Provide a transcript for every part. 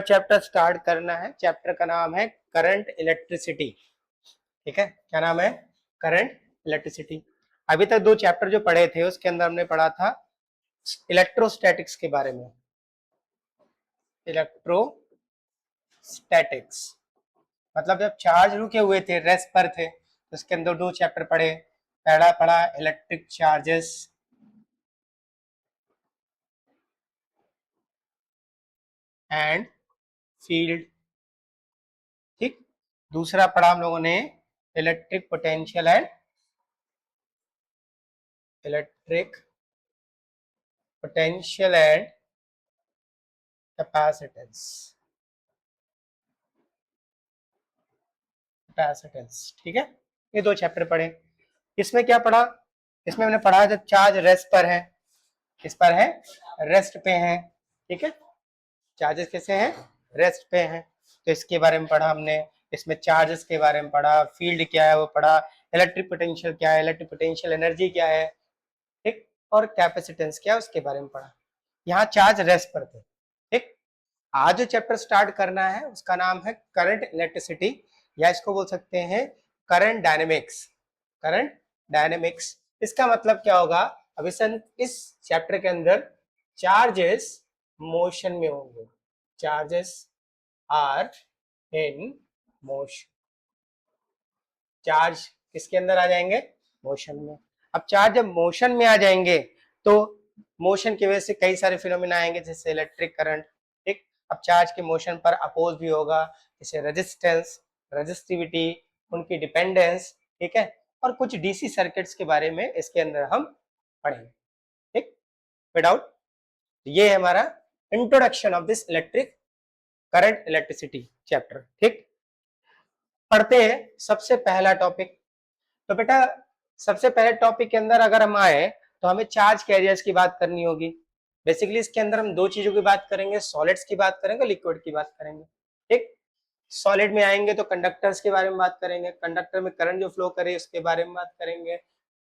Third chapter start करना है। Chapter का नाम है करंट इलेक्ट्रिसिटी। ठीक है, क्या नाम है? Current electricity. अभी तक दो चैप्टर जो पढ़े थे उसके अंदर हमने पढ़ा था इलेक्ट्रोस्टैटिक्स के बारे में। इलेक्ट्रोस्टैटिक्स मतलब जब चार्ज रुके हुए थे, रेस्ट पर थे, तो उसके अंदर दो चैप्टर पढ़े। पहला पढ़ा इलेक्ट्रिक चार्जेस एंड फील्ड। ठीक, दूसरा पढ़ा हम लोगों ने इलेक्ट्रिक पोटेंशियल एंड कैपेसिटेंस। ठीक है, ये दो चैप्टर पढ़े। इसमें क्या पढ़ा? इसमें हमने पढ़ा जब चार्ज रेस्ट पर है, किस पर है? रेस्ट पे है। ठीक है, चार्जेस कैसे हैं? रेस्ट पे हैं, तो इसके बारे में पढ़ा हमने। इसमें चार्जेस के बारे में पढ़ा, फील्ड क्या है वो पढ़ा, इलेक्ट्रिक पोटेंशियल क्या है, इलेक्ट्रिक पोटेंशियल एनर्जी क्या है, ठीक, और कैपेसिटेंस क्या है उसके बारे में पढ़ा। यहाँ चार्ज रेस्ट पर थे। ठीक, आज जो चैप्टर स्टार्ट करना है उसका नाम है करंट इलेक्ट्रिसिटी, या इसको बोल सकते हैं करंट डायनेमिक्स। करंट डायनेमिक्स इसका मतलब क्या होगा? अभी इस चैप्टर के अंदर चार्जेस मोशन में होंगे। Charges are in motion. Charge किसके अंदर आ जाएंगे? मोशन में। अब चार्ज जब मोशन में आ जाएंगे तो मोशन की वजह से कई सारे फिनोमेना आएंगे, जैसे इलेक्ट्रिक करंट। ठीक, अब चार्ज के मोशन पर अपोज भी होगा, जैसे रेजिस्टेंस, रेजिस्टिविटी, उनकी डिपेंडेंस। ठीक है, और कुछ डीसी सर्किट्स के बारे में इसके अंदर हम पढ़ेंगे। ठीक, विदाउट, ये है हमारा introduction of this electric current electricity chapter. ठीक, पढ़ते हैं सबसे पहला टॉपिक। तो बेटा सबसे पहले टॉपिक के अंदर अगर हम आए तो हमें चार्ज कैरियर्स की बात करनी होगी। बेसिकली इसके अंदर हम दो चीजों की बात करेंगे, सॉलिड्स की बात करेंगे, लिक्विड की बात करेंगे। ठीक, सॉलिड में आएंगे तो कंडक्टर्स के बारे में बात करेंगे, कंडक्टर में करंट जो फ्लो करे उसके बारे में बात करेंगे,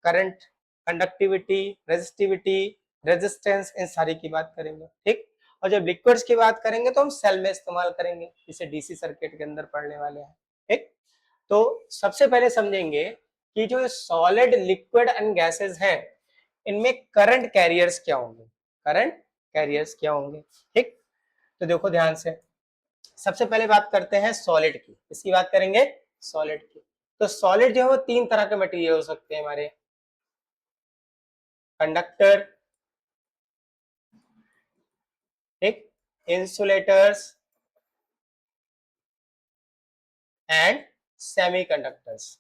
करंट, कंडक्टिविटी, रेजिस्टिविटी, रेजिस्टेंस, इन सारी की बात करेंगे। ठीक, और जब लिक्विड्स की बात करेंगे तो हम सेल में इस्तेमाल करेंगे, जिसे डीसी सर्किट के अंदर पढ़ने वाले हैं। ठीक, तो सबसे पहले समझेंगे कि जो सॉलिड, लिक्विड एंड गैसेस हैं, इनमें करंट कैरियर्स क्या होंगे। करंट कैरियर्स क्या होंगे? ठीक, तो देखो ध्यान से। सबसे पहले बात करते हैं सॉलिड की। इसकी बात करेंगे सॉलिड की। तो सॉलिड जो है वो तीन तरह के मटेरियल हो सकते हैं हमारे। कंडक्टर, ठीक, इंसुलेटर्स एंड सेमीकंडक्टर्स।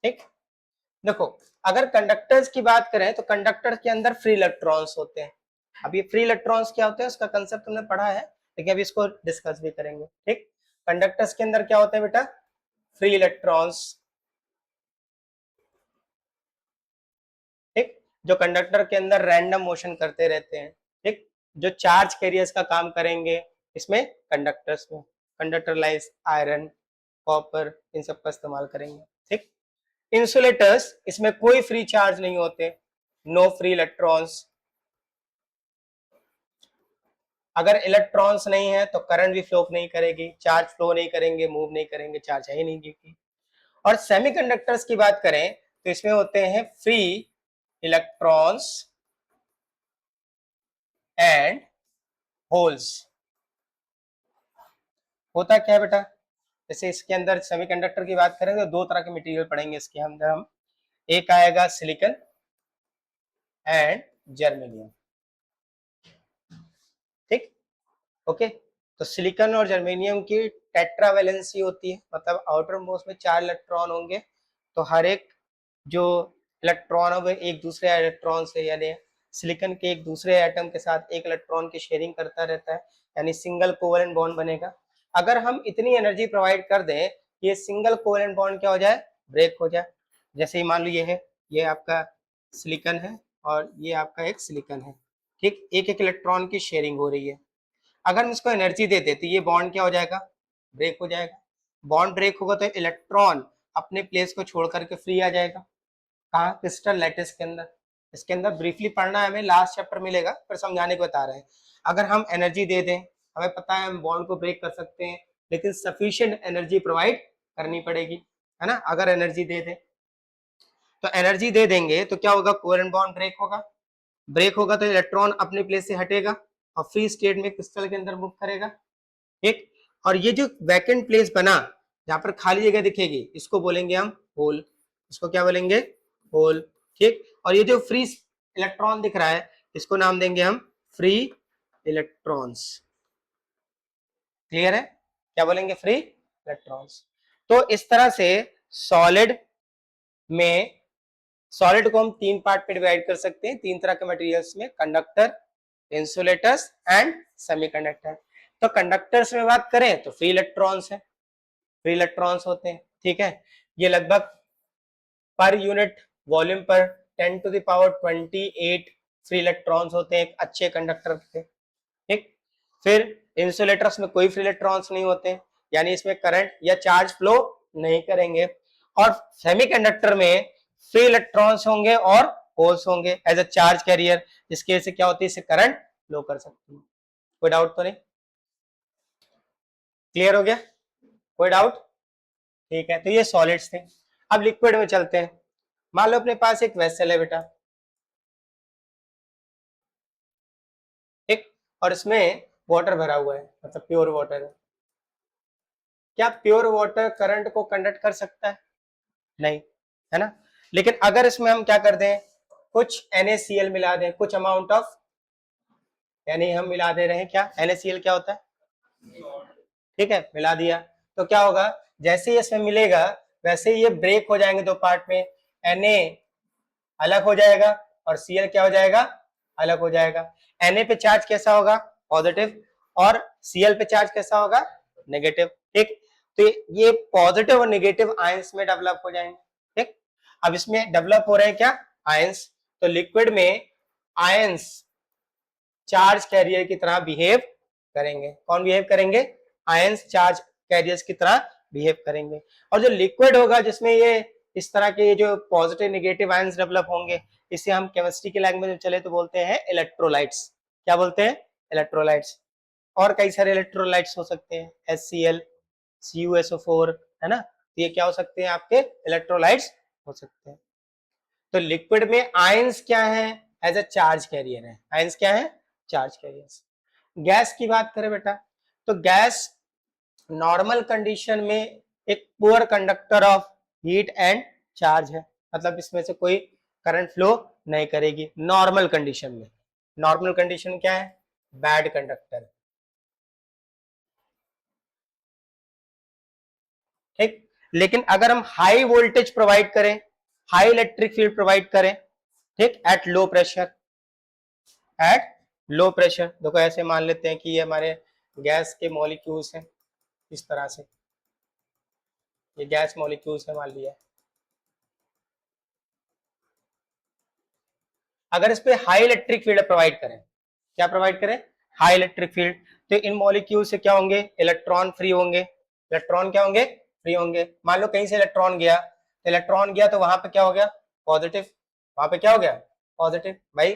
ठीक, देखो अगर कंडक्टर्स की बात करें तो कंडक्टर के अंदर फ्री इलेक्ट्रॉन्स होते हैं। अब ये फ्री इलेक्ट्रॉन्स क्या होते हैं उसका कंसेप्ट तुमने पढ़ा है, लेकिन अभी इसको डिस्कस भी करेंगे। ठीक, कंडक्टर्स के अंदर क्या होते हैं बेटा? Free electrons. ठीक, जो कंडक्टर के अंदर रैंडम मोशन करते रहते हैं। ठीक, जो चार्ज कैरियर्स का काम करेंगे इसमें कंडक्टर्स में, कंडक्टर लाइक आयरन, कॉपर, इन सब का इस्तेमाल करेंगे। ठीक, इंसुलेटर्स, इसमें कोई फ्री चार्ज नहीं होते, नो फ्री इलेक्ट्रॉन्स। अगर इलेक्ट्रॉन्स नहीं है तो करंट भी फ्लो नहीं करेगी, चार्ज फ्लो नहीं करेंगे, मूव नहीं करेंगे, चार्ज है ही नहीं की। और सेमीकंडक्टर्स की बात करें तो इसमें होते हैं फ्री इलेक्ट्रॉन्स एंड होल्स। होता क्या है बेटा? जैसे इसके अंदर सेमीकंडक्टर की बात करें तो दो तरह के मटेरियल पढ़ेंगे इसके अंदर हम। एक आएगा सिलिकॉन एंड जर्मेनियम। ठीक, ओके, तो सिलिकॉन और जर्मेनियम की टेट्रावैलेंसी होती है, मतलब आउटर मोस्ट में 4 इलेक्ट्रॉन होंगे, तो हर एक जो इलेक्ट्रॉन है वो एक दूसरे इलेक्ट्रॉन से, यानी सिलिकॉन के एक दूसरे एटम के साथ एक इलेक्ट्रॉन की शेयरिंग करता रहता है, यानी सिंगल कोवेलेंट बॉन्ड बनेगा। अगर हम इतनी एनर्जी प्रोवाइड कर दें, ये सिंगल कोवेलेंट बॉन्ड क्या हो जाए? ब्रेक हो जाए। जैसे ही मान लो ये है, ये आपका सिलिकॉन है और ये आपका एक सिलिकॉन है। ठीक, एक एक इलेक्ट्रॉन की शेयरिंग हो रही है। अगर हम इसको एनर्जी दे देते ये बॉन्ड क्या हो जाएगा? ब्रेक हो जाएगा। बॉन्ड ब्रेक होगा तो इलेक्ट्रॉन अपने प्लेस को छोड़ करके फ्री आ जाएगा। कहाँ? क्रिस्टल लैटिस के अंदर। इसके अंदर ब्रीफली पढ़ना है हमें, लास्ट चैप्टर मिलेगा, पर समझाने को बता रहे हैं। अगर हम एनर्जी दे दें, हमें पता है हम बॉन्ड को ब्रेक कर सकते हैं, लेकिन सफिशिएंट एनर्जी प्रोवाइड करनी पड़ेगी, है ना। अगर एनर्जी दे दें तो एनर्जी दे देंगे तो क्या होगा, कोवेलेंट बॉन्ड ब्रेक होगा, ब्रेक होगा तो इलेक्ट्रॉन अपने प्लेस से हटेगा और फ्री स्टेट में क्रिस्टल के अंदर मूव करेगा, ठीक। और ये जो वैकेंट प्लेस बना, जहां पर खाली जगह दिखेगी, इसको बोलेंगे हम होल, इसको क्या बोलेंगे, होल, ठीक। और ये जो फ्री इलेक्ट्रॉन दिख रहा है, इसको नाम देंगे हम फ्री इलेक्ट्रॉन्स, क्लियर है, क्या बोलेंगे, फ्री इलेक्ट्रॉन्स। तो इस तरह से सॉलिड में, सॉलिड को हम तीन पार्ट में डिवाइड कर सकते हैं, तीन तरह के मटेरियल्स में, कंडक्टर, इंसुलेटर्स एंड सेमीकंडक्टर। तो कंडक्टर्स में बात करें तो फ्री इलेक्ट्रॉन्स है, फ्री इलेक्ट्रॉन्स होते हैं, ठीक है। ये लगभग पर यूनिट वॉल्यूम पर 10 to the power 28 free electrons होते हैं एक अच्छे कंडक्टर के, ठीक। फिर इंसुलेटर्स में कोई फ्री इलेक्ट्रॉन्स नहीं होते, यानी इसमें करंट या चार्ज फ्लो नहीं करेंगे। और सेमीकंडक्टर में फ्री इलेक्ट्रॉन्स होंगे और होल्स होंगे एज अ चार्ज कैरियर, जिसकी वजह से क्या होती है, इससे करंट फ्लो कर सकती है। कोई डाउट तो नहीं, क्लियर हो गया, कोई डाउट, ठीक है। तो ये सॉलिड्स थे। अब लिक्विड में चलते हैं। मान लो अपने पास एक वेसल है बेटा, ठीक, और इसमें वाटर भरा हुआ है, मतलब प्योर वाटर है। क्या प्योर वाटर करंट को कंडक्ट कर सकता है, नहीं, है ना। लेकिन अगर इसमें हम क्या कर दें, कुछ NaCl मिला दें, कुछ अमाउंट ऑफ, यानी हम मिला दे रहे हैं क्या, NaCl क्या होता है, ठीक है, मिला दिया, तो क्या होगा, जैसे ही इसमें मिलेगा वैसे ही ये ब्रेक हो जाएंगे दो पार्ट में, Na अलग हो जाएगा और Cl क्या हो जाएगा, अलग हो जाएगा। Na पे चार्ज कैसा होगा, पॉजिटिव, और Cl पे चार्ज कैसा होगा, नेगेटिव, ठीक। तो ये पॉजिटिव और नेगेटिव आयंस में डेवलप हो जाएंगे, ठीक। अब इसमें डेवलप हो रहे हैं क्या, आयंस। तो लिक्विड में आयंस चार्ज कैरियर की तरह बिहेव करेंगे। कौन बिहेव करेंगे, आयंस चार्ज कैरियर्स की तरह बिहेव करेंगे। और जो लिक्विड होगा जिसमें ये इस तरह के जो पॉजिटिव नेगेटिव आयंस डेवलप होंगे, इसे हम केमिस्ट्री की लैंग्वेज में चले तो बोलते हैं इलेक्ट्रोलाइट्स। क्या बोलते हैं, इलेक्ट्रोलाइट्स। और कई सारे इलेक्ट्रोलाइट्स हो सकते हैं, HCl, CuSO4, है ना। तो ये क्या हो सकते हैं, आपके इलेक्ट्रोलाइट्स हो सकते हैं। तो लिक्विड में आयंस क्या है, एज अ चार्ज कैरियर है, आयंस क्या है, चार्ज कैरियर्स। गैस की बात करें बेटा, तो गैस नॉर्मल कंडीशन में एक poor conductor of heat and charge है, मतलब इसमें से कोई करंट फ्लो नहीं करेगी नॉर्मल कंडीशन में। नॉर्मल कंडीशन क्या है, बैड कंडक्टर, ठीक। लेकिन अगर हम हाई वोल्टेज प्रोवाइड करें, हाई इलेक्ट्रिक फील्ड प्रोवाइड करें, ठीक, at low pressure, at low pressure, देखो ऐसे मान लेते हैं कि ये हमारे गैस के मॉलिक्यूल्स हैं, इस तरह से ये गैस मॉलिक्यूल्स है मान लिया। अगर इस पे हाई इलेक्ट्रिक फील्ड प्रोवाइड करें, क्या प्रोवाइड करें, हाई इलेक्ट्रिक फील्ड, तो इन मॉलिक्यूल से क्या होंगे, इलेक्ट्रॉन फ्री होंगे, इलेक्ट्रॉन क्या होंगे, फ्री होंगे। मान लो कहीं से इलेक्ट्रॉन गया, तो इलेक्ट्रॉन गया तो वहां पे क्या हो गया, पॉजिटिव, वहां पे क्या हो गया, पॉजिटिव। भाई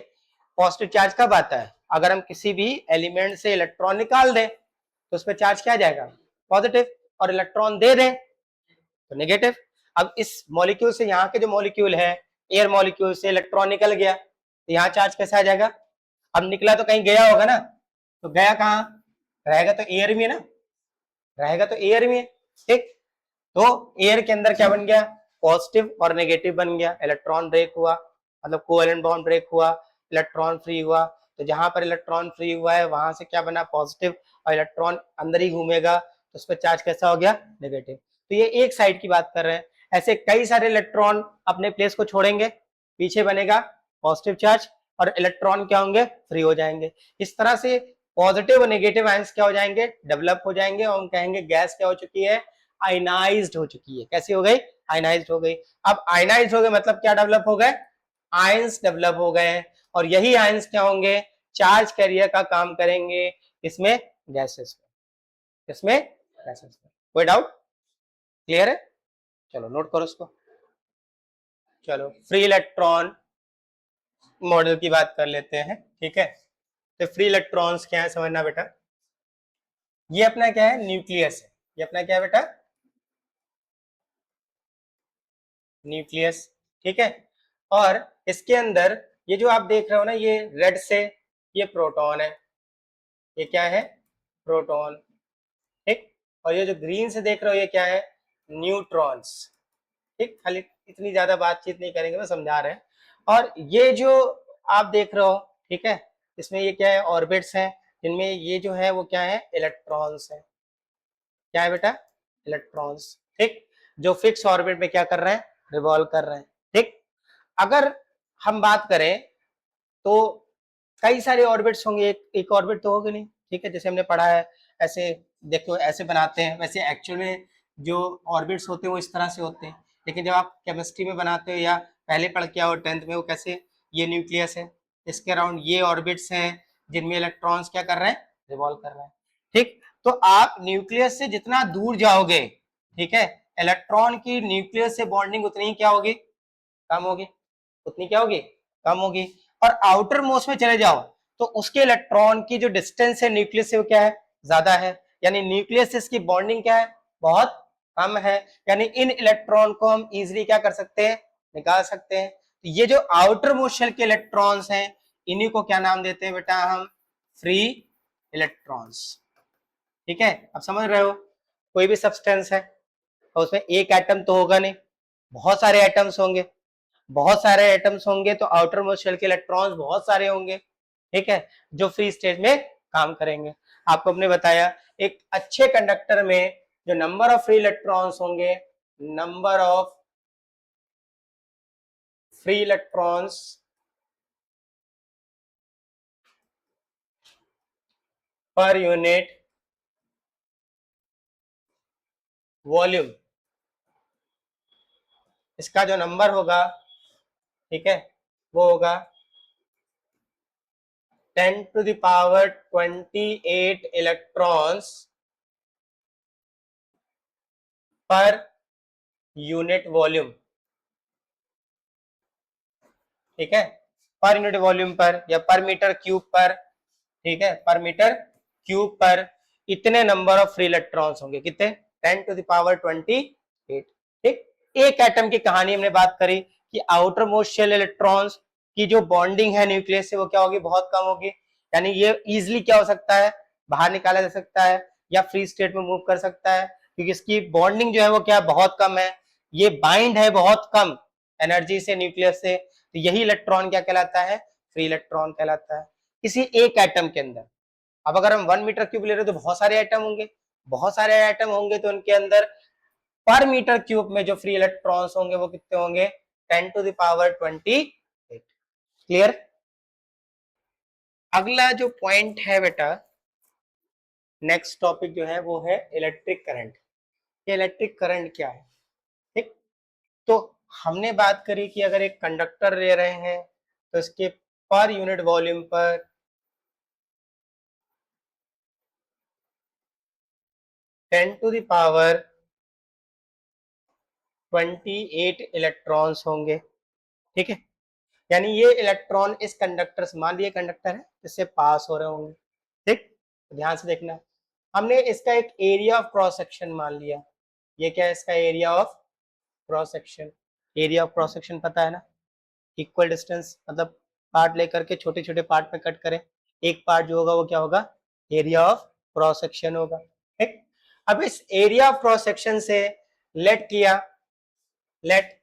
पॉजिटिव चार्ज कब आता है, अगर हम किसी भी एलिमेंट से इलेक्ट्रॉन निकाल दें तो उस पर चार्ज क्या आ जाएगा, पॉजिटिव, और इलेक्ट्रॉन दे दें तो नेगेटिव। अब इस मॉलिक्यूल से यहाँ के जो मॉलिक्यूल है, एयर मॉलिक्यूल से इलेक्ट्रॉन निकल गया तो यहाँ चार्ज कैसा आ जाएगा, अब निकला तो कहीं गया होगा ना, तो गया कहाँ, रहेगा तो एयर में ना, रहेगा तो एयर में, ठीक। तो एयर के अंदर क्या बन गया, पॉजिटिव और नेगेटिव बन गया, इलेक्ट्रॉन ब्रेक हुआ, मतलब कोवेलेंट बॉन्ड ब्रेक हुआ, इलेक्ट्रॉन फ्री हुआ। तो जहां पर इलेक्ट्रॉन फ्री हुआ है वहां से क्या बना, पॉजिटिव, और इलेक्ट्रॉन अंदर ही घूमेगा तो उस पर चार्ज कैसा हो गया, नेगेटिव। तो ये एक साइड की बात कर रहे हैं, ऐसे कई सारे इलेक्ट्रॉन अपने प्लेस को छोड़ेंगे, पीछे बनेगा पॉजिटिव चार्ज और इलेक्ट्रॉन क्या होंगे, फ्री हो जाएंगे। इस तरह से पॉजिटिव और नेगेटिव आयंस क्या हो जाएंगे, डेवलप हो जाएंगे, और हम कहेंगे गैस क्या हो चुकी है, आयनाइज्ड हो चुकी है। कैसी हो गई, आयनाइज्ड हो गई। अब आयनाइज्ड हो गए मतलब क्या डेवलप हो गए, आयंस डेवलप हो गए, और यही आयंस क्या होंगे, चार्ज कैरियर का काम करेंगे इसमें, गैसेस में, इसमें गैसेस में। कोई डाउट, क्लियर है, चलो नोट करो इसको। चलो फ्री इलेक्ट्रॉन, मॉडल की बात कर लेते हैं, ठीक है। तो फ्री इलेक्ट्रॉन्स क्या है समझना बेटा, ये अपना क्या है, न्यूक्लियस है। ये अपना क्या है बेटा, न्यूक्लियस, ठीक है। और इसके अंदर ये जो आप देख रहे हो ना, ये रेड से, ये प्रोटॉन है, ये क्या है, प्रोटॉन, ठीक। और ये जो ग्रीन से देख रहे हो, ये क्या है, न्यूट्रॉन्स, ठीक। खाली इतनी ज्यादा बातचीत नहीं करेंगे, मैं समझा रहे हैं। और ये जो आप देख रहे हो, ठीक है, इसमें ये क्या है, ऑर्बिट्स हैं, जिनमें ये जो है वो क्या है, इलेक्ट्रॉन्स है। क्या है बेटा, इलेक्ट्रॉन्स, ठीक। जो फिक्स ऑर्बिट में क्या कर रहे हैं, रिवॉल्व कर रहे हैं, ठीक। अगर हम बात करें तो कई सारे ऑर्बिट्स होंगे, एक ऑर्बिट तो होगा नहीं, ठीक है। जैसे हमने पढ़ा है, ऐसे देखो ऐसे बनाते हैं, वैसे एक्चुअल में जो ऑर्बिट्स होते हैं वो इस तरह से होते हैं, लेकिन जब आप केमिस्ट्री में बनाते हो या पहले पढ़ के आओ 10th में, वो कैसे, ये न्यूक्लियस है, इसके अराउंड ये ऑर्बिट्स हैं जिनमें इलेक्ट्रॉन्स क्या कर रहे हैं, रिवॉल्व कर रहे हैं, ठीक। तो आप न्यूक्लियस से जितना दूर जाओगे, ठीक है, इलेक्ट्रॉन की न्यूक्लियस से बॉन्डिंग उतनी ही क्या होगी, कम होगी, उतनी क्या होगी, कम होगी। और आउटर मोस्ट में चले जाओ तो उसके इलेक्ट्रॉन की जो डिस्टेंस है न्यूक्लियस से वो क्या है, ज्यादा है, यानी न्यूक्लियस से इसकी बॉन्डिंग क्या है, बहुत कम है, यानी इन इलेक्ट्रॉन को हम इजीली क्या कर सकते हैं, निकाल सकते हैं। तो ये जो आउटर मोस्ट शेल के इलेक्ट्रॉन्स हैं, इन्हीं को क्या नाम देते हैं बेटा, हम फ्री इलेक्ट्रॉन्स, ठीक है। अब समझ रहे हो, कोई भी सब्सटेंस है और उसमें एक एटम तो होगा नहीं, बहुत सारे एटम्स होंगे, बहुत सारे एटम्स होंगे तो आउटर मोस्ट शेल के इलेक्ट्रॉन्स बहुत सारे होंगे, ठीक है, जो फ्री स्टेट में काम करेंगे। आपको हमने बताया एक अच्छे कंडक्टर में जो नंबर ऑफ फ्री इलेक्ट्रॉन्स होंगे, number of free electrons per unit volume, इसका जो नंबर होगा, ठीक है, वो होगा 10 to the power 28 electrons per unit volume, ठीक है, पर यूनिट वॉल्यूम पर या पर मीटर क्यूब पर, ठीक है, पर मीटर क्यूब पर इतने नंबर ऑफ फ्री इलेक्ट्रॉन्स होंगे, कितने, 10 to the power 28, ठीक। एक एटम की कहानी हमने बात करी कि आउटर मोस्ट शेल इलेक्ट्रॉन्स की जो बॉन्डिंग है न्यूक्लियस से वो क्या होगी, बहुत कम होगी, यानी ये इजिली क्या हो सकता है, बाहर निकाला जा सकता है या फ्री स्टेट में मूव कर सकता है, क्योंकि इसकी बॉन्डिंग जो है वो क्या बहुत कम है, ये बाइंड है बहुत कम एनर्जी से न्यूक्लियस से, तो यही इलेक्ट्रॉन क्या कहलाता है, फ्री इलेक्ट्रॉन कहलाता है किसी एक एटम के अंदर। अब अगर हम 1 मीटर क्यूब ले रहे हैं तो बहुत सारे एटम होंगे, बहुत सारे एटम होंगे तो उनके अंदर पर मीटर क्यूब में जो फ्री इलेक्ट्रॉन्स होंगे वो कितने होंगे, 10 to the power 28, क्लियर। अगला जो पॉइंट है बेटा, नेक्स्ट टॉपिक जो है वो है इलेक्ट्रिक करंट। ये इलेक्ट्रिक करंट क्या है, ठीक। तो हमने बात करी कि अगर एक कंडक्टर ले रहे हैं तो इसके पर यूनिट वॉल्यूम पर 10 to the power 28 इलेक्ट्रॉन्स होंगे, ठीक है। यानी ये इलेक्ट्रॉन इस कंडक्टर से, मान लिया कंडक्टर है, इससे पास हो रहे होंगे, ठीक। तो ध्यान से देखना, हमने इसका एक एरिया ऑफ क्रॉस सेक्शन मान लिया, ये क्या है, इसका area of cross section. Area of cross section पता है ना, इक्वल डिस्टेंस, मतलब पार्ट लेकर के छोटे छोटे पार्ट में कट करें, एक पार्ट जो होगा वो क्या होगा, एरिया ऑफ क्रॉस सेक्शन होगा, ठीक। अब इस एरिया ऑफ क्रॉस सेक्शन से लेट किया, let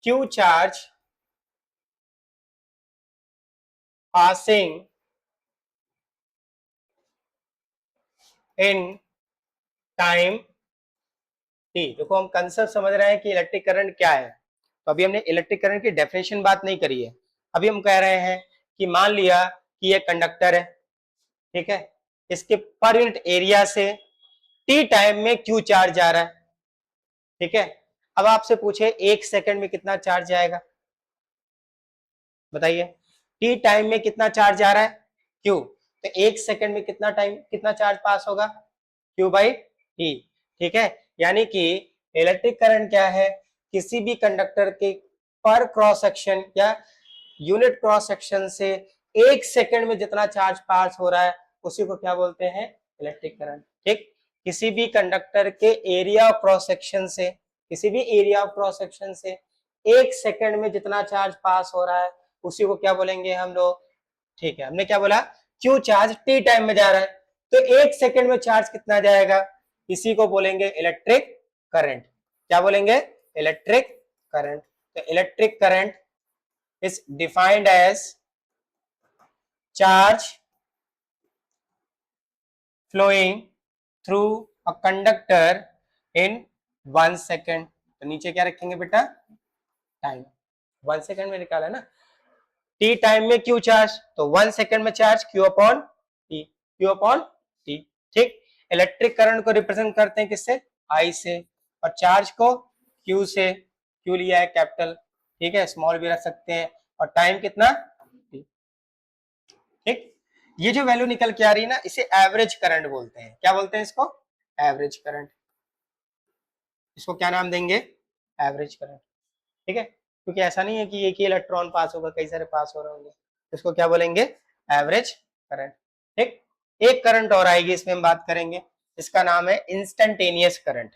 Q charge passing in time T. देखो हम कंसेप्ट समझ रहे हैं कि इलेक्ट्रिक करंट क्या है, तो अभी हमने इलेक्ट्रिक करंट की डेफिनेशन बात नहीं करी है, अभी हम कह रहे हैं कि मान लिया कि ये कंडक्टर है, ठीक है, इसके पर यूनिट एरिया से टी टाइम में क्यू चार्ज जा रहा है, ठीक है। अब आपसे पूछे 1 सेकंड में कितना चार्ज जाएगा, बताइए, टी टाइम में कितना चार्ज जा रहा है, क्यू, तो 1 सेकंड में कितना टाइम, कितना चार्ज पास होगा, क्यू बाई टी, ठीक है। यानी कि इलेक्ट्रिक करंट क्या है, किसी भी कंडक्टर के पर क्रॉस सेक्शन या यूनिट क्रॉस सेक्शन से 1 सेकंड में जितना चार्ज पास हो रहा है उसी को क्या बोलते हैं, इलेक्ट्रिक करंट। ठीक, किसी भी कंडक्टर के एरिया ऑफ क्रॉस सेक्शन से, किसी भी एरिया ऑफ क्रॉस सेक्शन से 1 सेकंड में जितना चार्ज पास हो रहा है उसी को क्या बोलेंगे हम लोग। ठीक है, हमने क्या बोला, क्यू चार्ज टी टाइम में जा रहा है तो 1 सेकंड में चार्ज कितना जाएगा, इसी को बोलेंगे इलेक्ट्रिक करंट। क्या बोलेंगे, इलेक्ट्रिक करंट। तो electric current is defined as charge flowing through a conductor in 1 second. तो नीचे क्या रखेंगे बेटा, टाइम। 1 सेकंड में निकाला ना, टी टाइम में क्यू चार्ज, तो 1 सेकंड में charge Q upon T, Q upon T. ठीक, इलेक्ट्रिक करंट को रिप्रेजेंट करते हैं किससे, आई से, और चार्ज को क्यू से, क्यू लिया है कैपिटल, ठीक है, स्मॉल भी रख सकते हैं, और टाइम कितना, टी। ठीक, ये जो वैल्यू निकल के आ रही है ना, इसे एवरेज करंट बोलते हैं। क्या बोलते हैं इसको, एवरेज करंट। इसको क्या नाम देंगे, एवरेज करंट। ठीक है, क्योंकि ऐसा नहीं है कि एक ही इलेक्ट्रॉन पास होगा, कई सारे पास हो रहे होंगे, इसको क्या बोलेंगे, एवरेज करंट। ठीक, एक करंट और आएगी इसमें हम बात करेंगे, इसका नाम है इंस्टेंटेनियस करंट।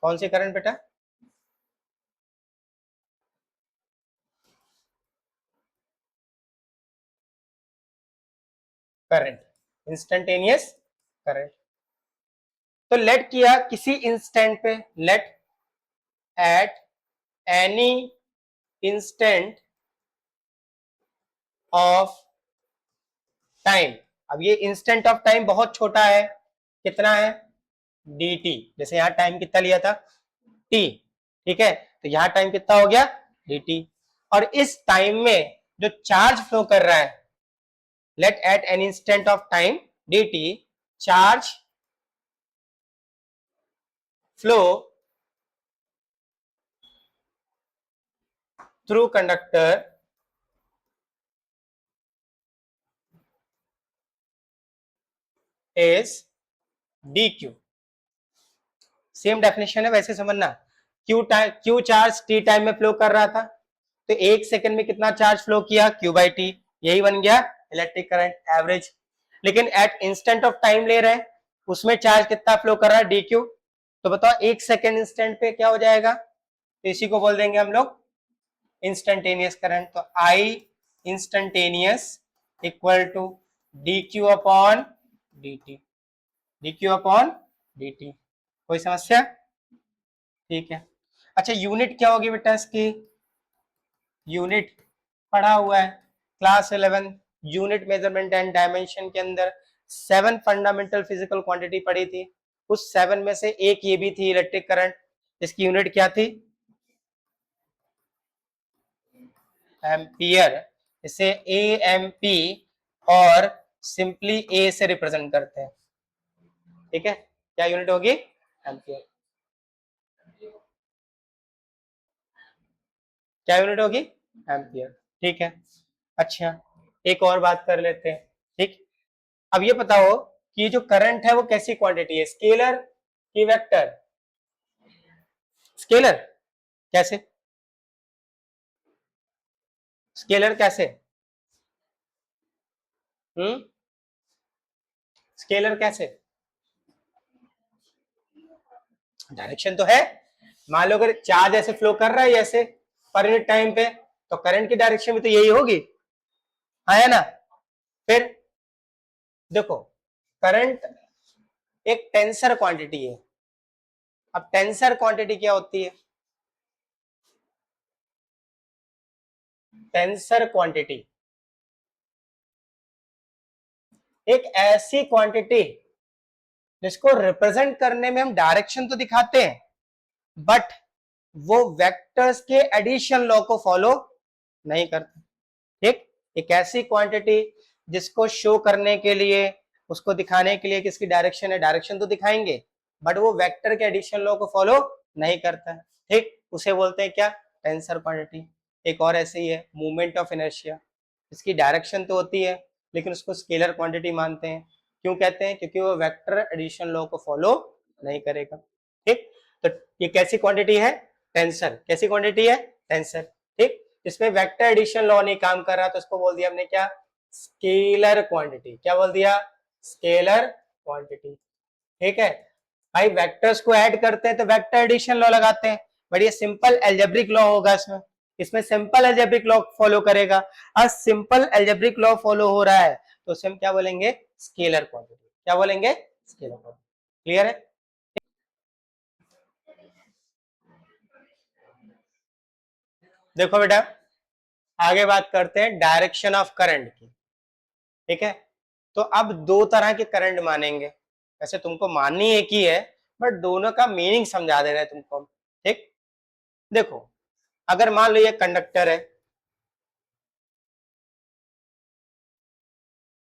कौन सी करंट बेटा, करंट, इंस्टेंटेनियस करंट। तो लेट किया किसी इंस्टेंट पे, let at any instant of time. अब ये इंस्टेंट ऑफ टाइम बहुत छोटा है, कितना है, dt। जैसे यहां टाइम कितना लिया था, t, ठीक है, तो यहां टाइम कितना हो गया, dt। और इस टाइम में जो चार्ज फ्लो कर रहा है, let at an instant of time dt, charge flow through conductor is dq। Same definition है, वैसे समझना, क्यू चार्ज टी टाइम में फ्लो कर रहा था, तो 1 सेकंड में कितना चार्ज फ्लो किया, क्यू बाई टी, यही बन गया इलेक्ट्रिक करंट, एवरेज। लेकिन एट इंस्टेंट ऑफ टाइम ले रहे हैं, उसमें चार्ज कितना फ्लो कर रहा है, डी क्यू। तो बताओ 1 सेकंड इंस्टेंट पे क्या हो जाएगा, तो इसी को बोल देंगे हम लोग इंस्टेंटेनियस करंट। तो I instantaneous equal to d q upon d t, d q upon d t. कोई समस्या, ठीक है। अच्छा, यूनिट क्या होगी बेटा इसकी, यूनिट पढ़ा हुआ है class 11 unit measurement and dimension के अंदर 7 फंडामेंटल फिजिकल क्वांटिटी पढ़ी थी, उस 7 में से एक ये भी थी इलेक्ट्रिक करंट, इसकी यूनिट क्या थी, एम्पियर। इसे ए एम पी और सिंपली ए से रिप्रेजेंट करते हैं, ठीक है। क्या यूनिट होगी, एम्पियर। क्या यूनिट होगी, एम्पियर, ठीक है। अच्छा, एक और बात कर लेते हैं, ठीक। अब ये बताओ कि ये जो करंट है वो कैसी क्वांटिटी है, स्केलर की वेक्टर, स्केलर कैसे, स्केलर कैसे, स्केलर कैसे, डायरेक्शन तो है, मान लो अगर चार्ज ऐसे फ्लो कर रहा है ऐसे पर यूनिट टाइम पे, तो करंट की डायरेक्शन भी तो यही होगी, हाँ है ना। फिर देखो, करंट एक टेंसर क्वांटिटी है। अब टेंसर क्वांटिटी क्या होती है, टेंसर क्वांटिटी एक ऐसी क्वांटिटी जिसको रिप्रेजेंट करने में हम डायरेक्शन तो दिखाते हैं, बट वो वेक्टर्स के एडिशन लॉ को फॉलो नहीं करते। ठीक, एक ऐसी क्वांटिटी जिसको शो करने के लिए, उसको दिखाने के लिए किसकी डायरेक्शन है, डायरेक्शन तो दिखाएंगे बट वो वेक्टर के एडिशन लॉ को फॉलो नहीं करता है। ठीक, उसे बोलते हैं क्या, टेंसर क्वांटिटी। एक और ऐसे ही है मूवमेंट ऑफ इनर्शिया, इसकी डायरेक्शन तो होती है लेकिन उसको स्केलर क्वांटिटी मानते हैं। क्यों कहते हैं, क्योंकि वो वेक्टर एडिशन लॉ को फॉलो नहीं करेगा। ठीक, तो ये कैसी क्वांटिटी है, टेंसर। कैसी क्वांटिटी है, टेंसर। ठीक, इसमें वेक्टर एडिशन लॉ नहीं काम कर रहा, तो इसको बोल दिया हमने क्या, स्केलर क्वांटिटी। क्या बोल दिया, स्केलर क्वांटिटी। ठीक है भाई, वेक्टर्स को ऐड करते हैं तो वेक्टर एडिशन लॉ लगाते हैं, बट ये सिंपल एल्जेब्रिक लॉ होगा इसमें, इसमें सिंपल एल्जेब्रिक लॉ फॉलो करेगा। और सिंपल एल्जेब्रिक लॉ फॉलो हो रहा है तो उसे हम क्या बोलेंगे, स्केलर क्वांटिटी। क्या बोलेंगे, स्केलर क्वांटिटी। क्लियर है। देखो बेटा, आगे बात करते हैं डायरेक्शन ऑफ करंट की। ठीक है, तो अब दो तरह के करंट मानेंगे, वैसे तुमको माननी एक ही है, बट दोनों का मीनिंग समझा दे रहे हैं तुमको। ठीक, देखो अगर मान लो ये कंडक्टर है,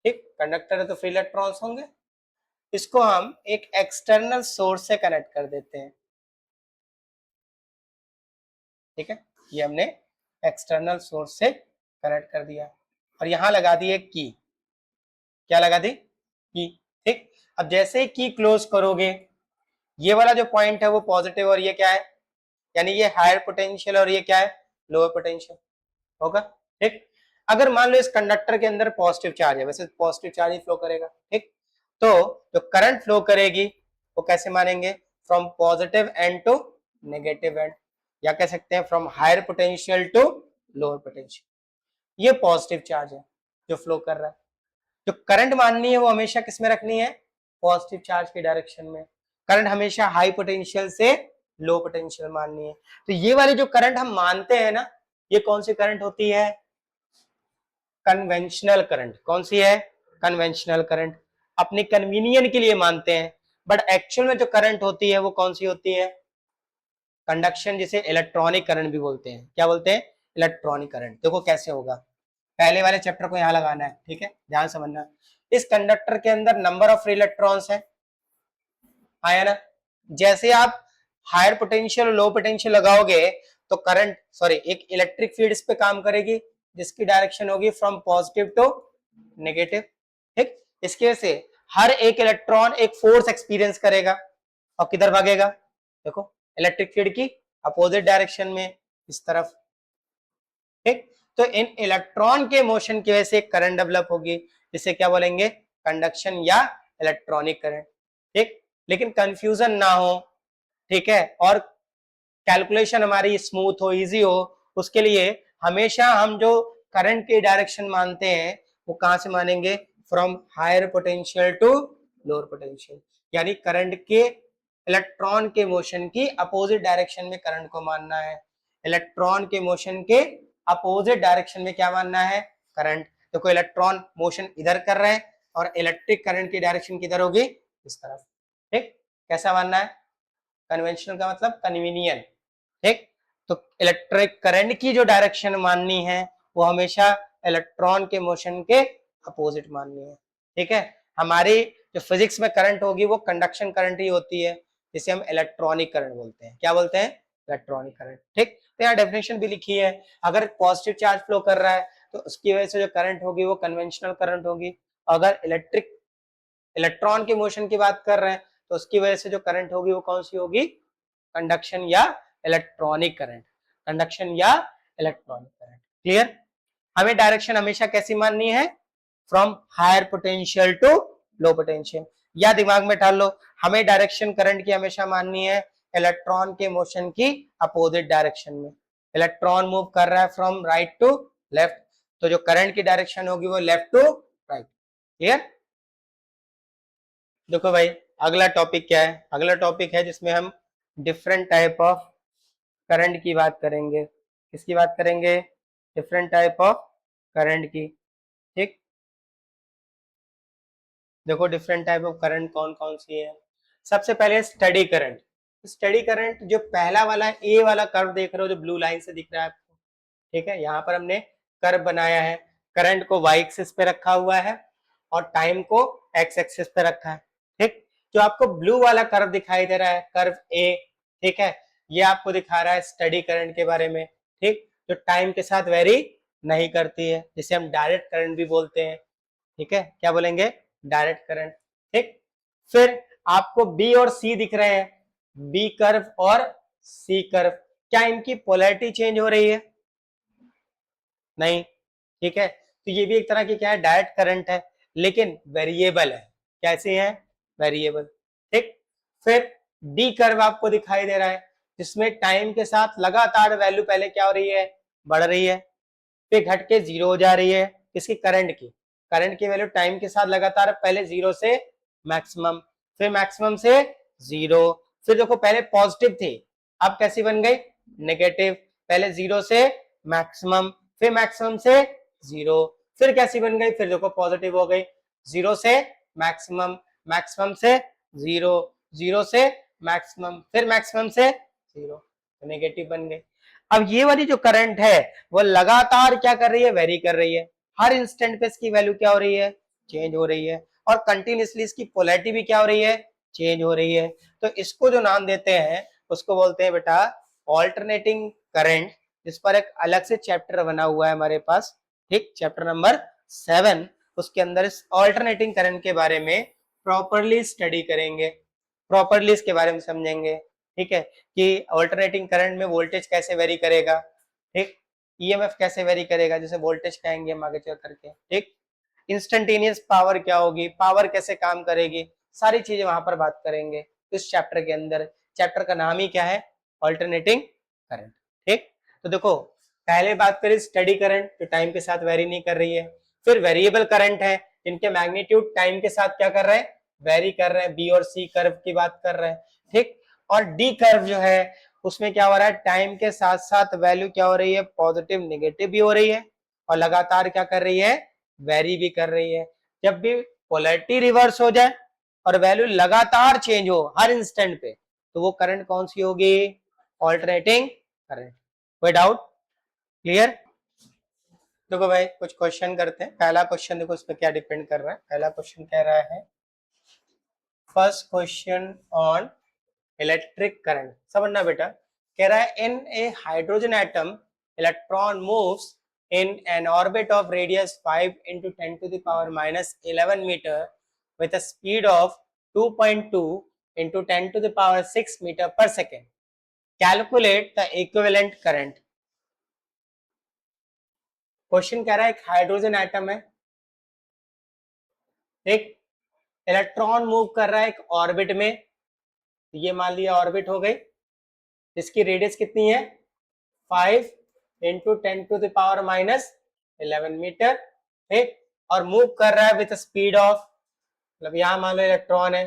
ठीक, कंडक्टर है तो फ्री इलेक्ट्रॉन्स होंगे, इसको हम एक एक्सटर्नल सोर्स से कनेक्ट कर देते हैं। ठीक है, ये हमने एक्सटर्नल सोर्स से कनेक्ट कर दिया और यहां लगा दी एक की। क्या लगा दी, की। ठीक, अब जैसे ही की क्लोज करोगे, ये वाला जो पॉइंट है वो पॉजिटिव और ये क्या है, यानी ये हायर पोटेंशियल और ये क्या है, लोअर पोटेंशियल होगा। ठीक, अगर मान लो इस कंडक्टर के अंदर पॉजिटिव चार्ज है, वैसे पॉजिटिव चार्ज ही फ्लो करेगा। ठीक, तो जो करंट फ्लो करेगी वो कैसे मानेंगे, from positive end to negative end, या कह सकते हैं from higher potential to lower potential. ये पॉजिटिव चार्ज है जो फ्लो कर रहा है। जो करंट माननी है वो हमेशा किस में रखनी है, पॉजिटिव चार्ज की डायरेक्शन में। करंट हमेशा हाई पोटेंशियल से लो पोटेंशियल माननी है। तो ये वाली जो करंट हम मानते हैं ना, ये कौन सी करंट होती है, कन्वेंशनल करंट। कौन सी है, कन्वेंशनल करंट। अपने कन्वीनियंट के लिए मानते हैं, बट एक्चुअल में जो करंट होती है वो कौन सी होती है, कंडक्शन, जिसे इलेक्ट्रॉनिक करंट भी बोलते हैं। क्या बोलते हैं, इलेक्ट्रॉनिक करंट। देखो कैसे होगा, पहले वाले चैप्टर को यहां लगाना है। ठीक है, ध्यान समझना। इस कंडक्टर के अंदर नंबर ऑफ फ्री इलेक्ट्रॉन्स है, आया ना। जैसे आप हायर पोटेंशियल और लो पोटेंशियल लगाओगे तो करंट, सॉरी, एक इलेक्ट्रिक फील्ड इस पे काम करेगी जिसकी डायरेक्शन होगी फ्रॉम पॉजिटिव टू नेगेटिव। ठीक, इसकी वजह से हर एक इलेक्ट्रॉन एक फोर्स एक्सपीरियंस करेगा और किधर भागेगा, देखो इलेक्ट्रिक फील्ड की अपोजिट डायरेक्शन में, इस तरफ। ठीक, तो इन इलेक्ट्रॉन के मोशन की वजह से करंट डेवलप होगी, जिसे क्या बोलेंगे, कंडक्शन या इलेक्ट्रॉनिक करंट। ठीक, लेकिन कंफ्यूजन ना हो, ठीक है, और कैलकुलेशन हमारी स्मूथ हो, इजी हो, उसके लिए हमेशा हम जो करंट की डायरेक्शन मानते हैं वो कहां से मानेंगे, from higher potential to lower potential. यानी करंट के, इलेक्ट्रॉन के मोशन की अपोजिट डायरेक्शन में करंट को मानना है। इलेक्ट्रॉन के मोशन के अपोजिट डायरेक्शन में क्या मानना है, करंट। तो कोई इलेक्ट्रॉन मोशन इधर कर रहे हैं और इलेक्ट्रिक करंट की डायरेक्शन किधर होगी, इस तरफ। ठीक, कैसा मानना है, कन्वेंशनल का मतलब कन्वीनियंट। ठीक, तो इलेक्ट्रिक करंट की जो डायरेक्शन माननी है वो हमेशा इलेक्ट्रॉन के मोशन के अपोजिट माननी है। ठीक है, हमारी जो फिजिक्स में करंट होगी वो कंडक्शन करंट ही होती है, जिसे हम इलेक्ट्रॉनिक करंट बोलते हैं। क्या बोलते हैं, इलेक्ट्रॉनिक करंट। ठीक, तो यहाँ डेफिनेशन भी लिखी है, अगर पॉजिटिव चार्ज फ्लो कर रहा है तो उसकी वजह से जो करंट होगी वो कन्वेंशनल करंट होगी। अगर इलेक्ट्रॉन के मोशन की बात कर रहे हैं तो उसकी वजह से जो करंट होगी वो कौन सी होगी, कंडक्शन या इलेक्ट्रॉनिक करंट। कंडक्शन या इलेक्ट्रॉनिक करंट। क्लियर। हमें डायरेक्शन हमेशा कैसी माननी है, from higher potential to low potential. या दिमाग में डाल लो, हमें डायरेक्शन करंट की हमेशा माननी है इलेक्ट्रॉन के मोशन की अपोजिट डायरेक्शन में। इलेक्ट्रॉन मूव कर रहा है फ्रॉम राइट टू लेफ्ट, तो जो करंट की डायरेक्शन होगी वो लेफ्ट टू राइट। क्लियर। देखो भाई, अगला टॉपिक क्या है, अगला टॉपिक है जिसमें हम डिफरेंट टाइप ऑफ करंट की बात करेंगे। किसकी बात करेंगे, डिफरेंट टाइप ऑफ करंट की। ठीक, देखो डिफरेंट टाइप ऑफ करंट कौन कौन सी है। सबसे पहले स्टडी करंट। स्टडी करंट जो पहला वाला ए वाला कर्व देख रहे हो, जो ब्लू लाइन से दिख रहा है आपको, ठीक है, यहाँ पर हमने कर्व बनाया है, करंट को वाई एक्सिस पे रखा हुआ है और टाइम को एक्स एक्सिस पे रखा है। ठीक, जो आपको ब्लू वाला कर्व दिखाई दे रहा है, कर्व ए, ठीक है, ये आपको दिखा रहा है स्टडी करंट के बारे में। ठीक, जो टाइम के साथ वेरी नहीं करती है, जिसे हम डायरेक्ट करंट भी बोलते हैं। ठीक है, क्या बोलेंगे, डायरेक्ट करंट। ठीक, फिर आपको बी और सी दिख रहे हैं, बी कर्व और सी कर्व, क्या इनकी पोलैरिटी चेंज हो रही है, नहीं, ठीक है। तो ये भी एक तरह की क्या है, डायरेक्ट करंट है, लेकिन वेरिएबल है। कैसे है, वेरिएबल, ठीक। फिर डी कर्व आपको दिखाई दे रहा है, जिसमें टाइम के साथ लगातार वैल्यू पहले क्या हो रही है, बढ़ रही है, फिर घट के जीरो हो जा रही है, किसकी, करंट की वैल्यू टाइम के साथ लगातार पहले जीरो से मैक्सिमम, फिर मैक्सिमम से जीरो, फिर देखो पहले पॉजिटिव थी, अब कैसी बन गई, नेगेटिव, पहले जीरो से मैक्सिमम, फिर मैक्सिमम से जीरो, फिर कैसी बन गई, फिर देखो पॉजिटिव हो गई, जीरो से मैक्सिमम, मैक्सिमम से जीरो, जीरो से मैक्सिमम, फिर मैक्सिमम से जीरो, तो नेगेटिव बन गई। अब ये वाली जो करंट है वो लगातार क्या कर रही है, वेरी कर रही है, हर इंस्टेंट पे इसकी वैल्यू क्या हो रही है, चेंज हो रही है, और कंटिन्यूसली इसकी पोलैरिटी भी क्या हो रही है, चेंज हो रही है। तो इसको जो नाम देते हैं उसको बोलते हैं बेटा ऑल्टरनेटिंग करंट, जिस पर एक अलग से चैप्टर बना हुआ है हमारे पास, ठीक, चैप्टर नंबर 7, उसके अंदर इस ऑल्टरनेटिंग करंट के बारे में प्रॉपरली स्टडी करेंगे, प्रॉपरली इसके बारे में समझेंगे, ठीक है, कि ऑल्टरनेटिंग करंट में वोल्टेज कैसे वेरी करेगा, ठीक, ईएमएफ कैसे वेरी करेगा, जैसे वोल्टेज कहेंगे हम आगे चल करके, ठीक, इंस्टेंटेनियस पावर क्या होगी, पावर कैसे काम करेगी, सारी चीजें वहां पर बात करेंगे इस चैप्टर के अंदर। चैप्टर का नाम ही क्या है, ऑल्टरनेटिंग करंट, ठीक। तो देखो पहले बात करें स्टडी करंट, जो टाइम के साथ वेरी नहीं कर रही है, फिर वेरिएबल करंट है, जिनके मैग्नीट्यूड टाइम के साथ क्या कर रहे हैं, वेरी कर रहे हैं, बी और सी कर्व की बात कर रहे हैं, ठीक। और डी कर्व जो है उसमें क्या हो रहा है, टाइम के साथ साथ वैल्यू क्या हो रही है, पॉजिटिव नेगेटिव भी हो रही है, और लगातार क्या कर रही है, वेरी भी कर रही है। जब भी पोलैरिटी रिवर्स हो जाए और वैल्यू लगातार चेंज हो हर इंस्टेंट पे, तो वो करंट कौन सी होगी, ऑल्टरनेटिंग करंट। कोई डाउट, क्लियर। देखो भाई कुछ क्वेश्चन करते हैं। पहला क्वेश्चन देखो इस पे क्या डिपेंड कर रहा है। पहला क्वेश्चन कह रहा है, first question on electric current, समझना बेटा। कह रहा है in a hydrogen atom electron moves in an orbit of radius 5 into 10 to the power minus 11 meter with a speed of 2.2 into 10 to the power 6 meter per second. Calculate the equivalent current. Question कह रहा है एक hydrogen atom है, एक electron move कर रहा है एक ऑर्बिट में, ये मान लिया ऑर्बिट हो गई, इसकी रेडियस कितनी है, 5 into 10 to the power minus 11 metre, ठीक, और मूव कर रहा है विद स्पीड ऑफ, मतलब यहां मान लो इलेक्ट्रॉन है,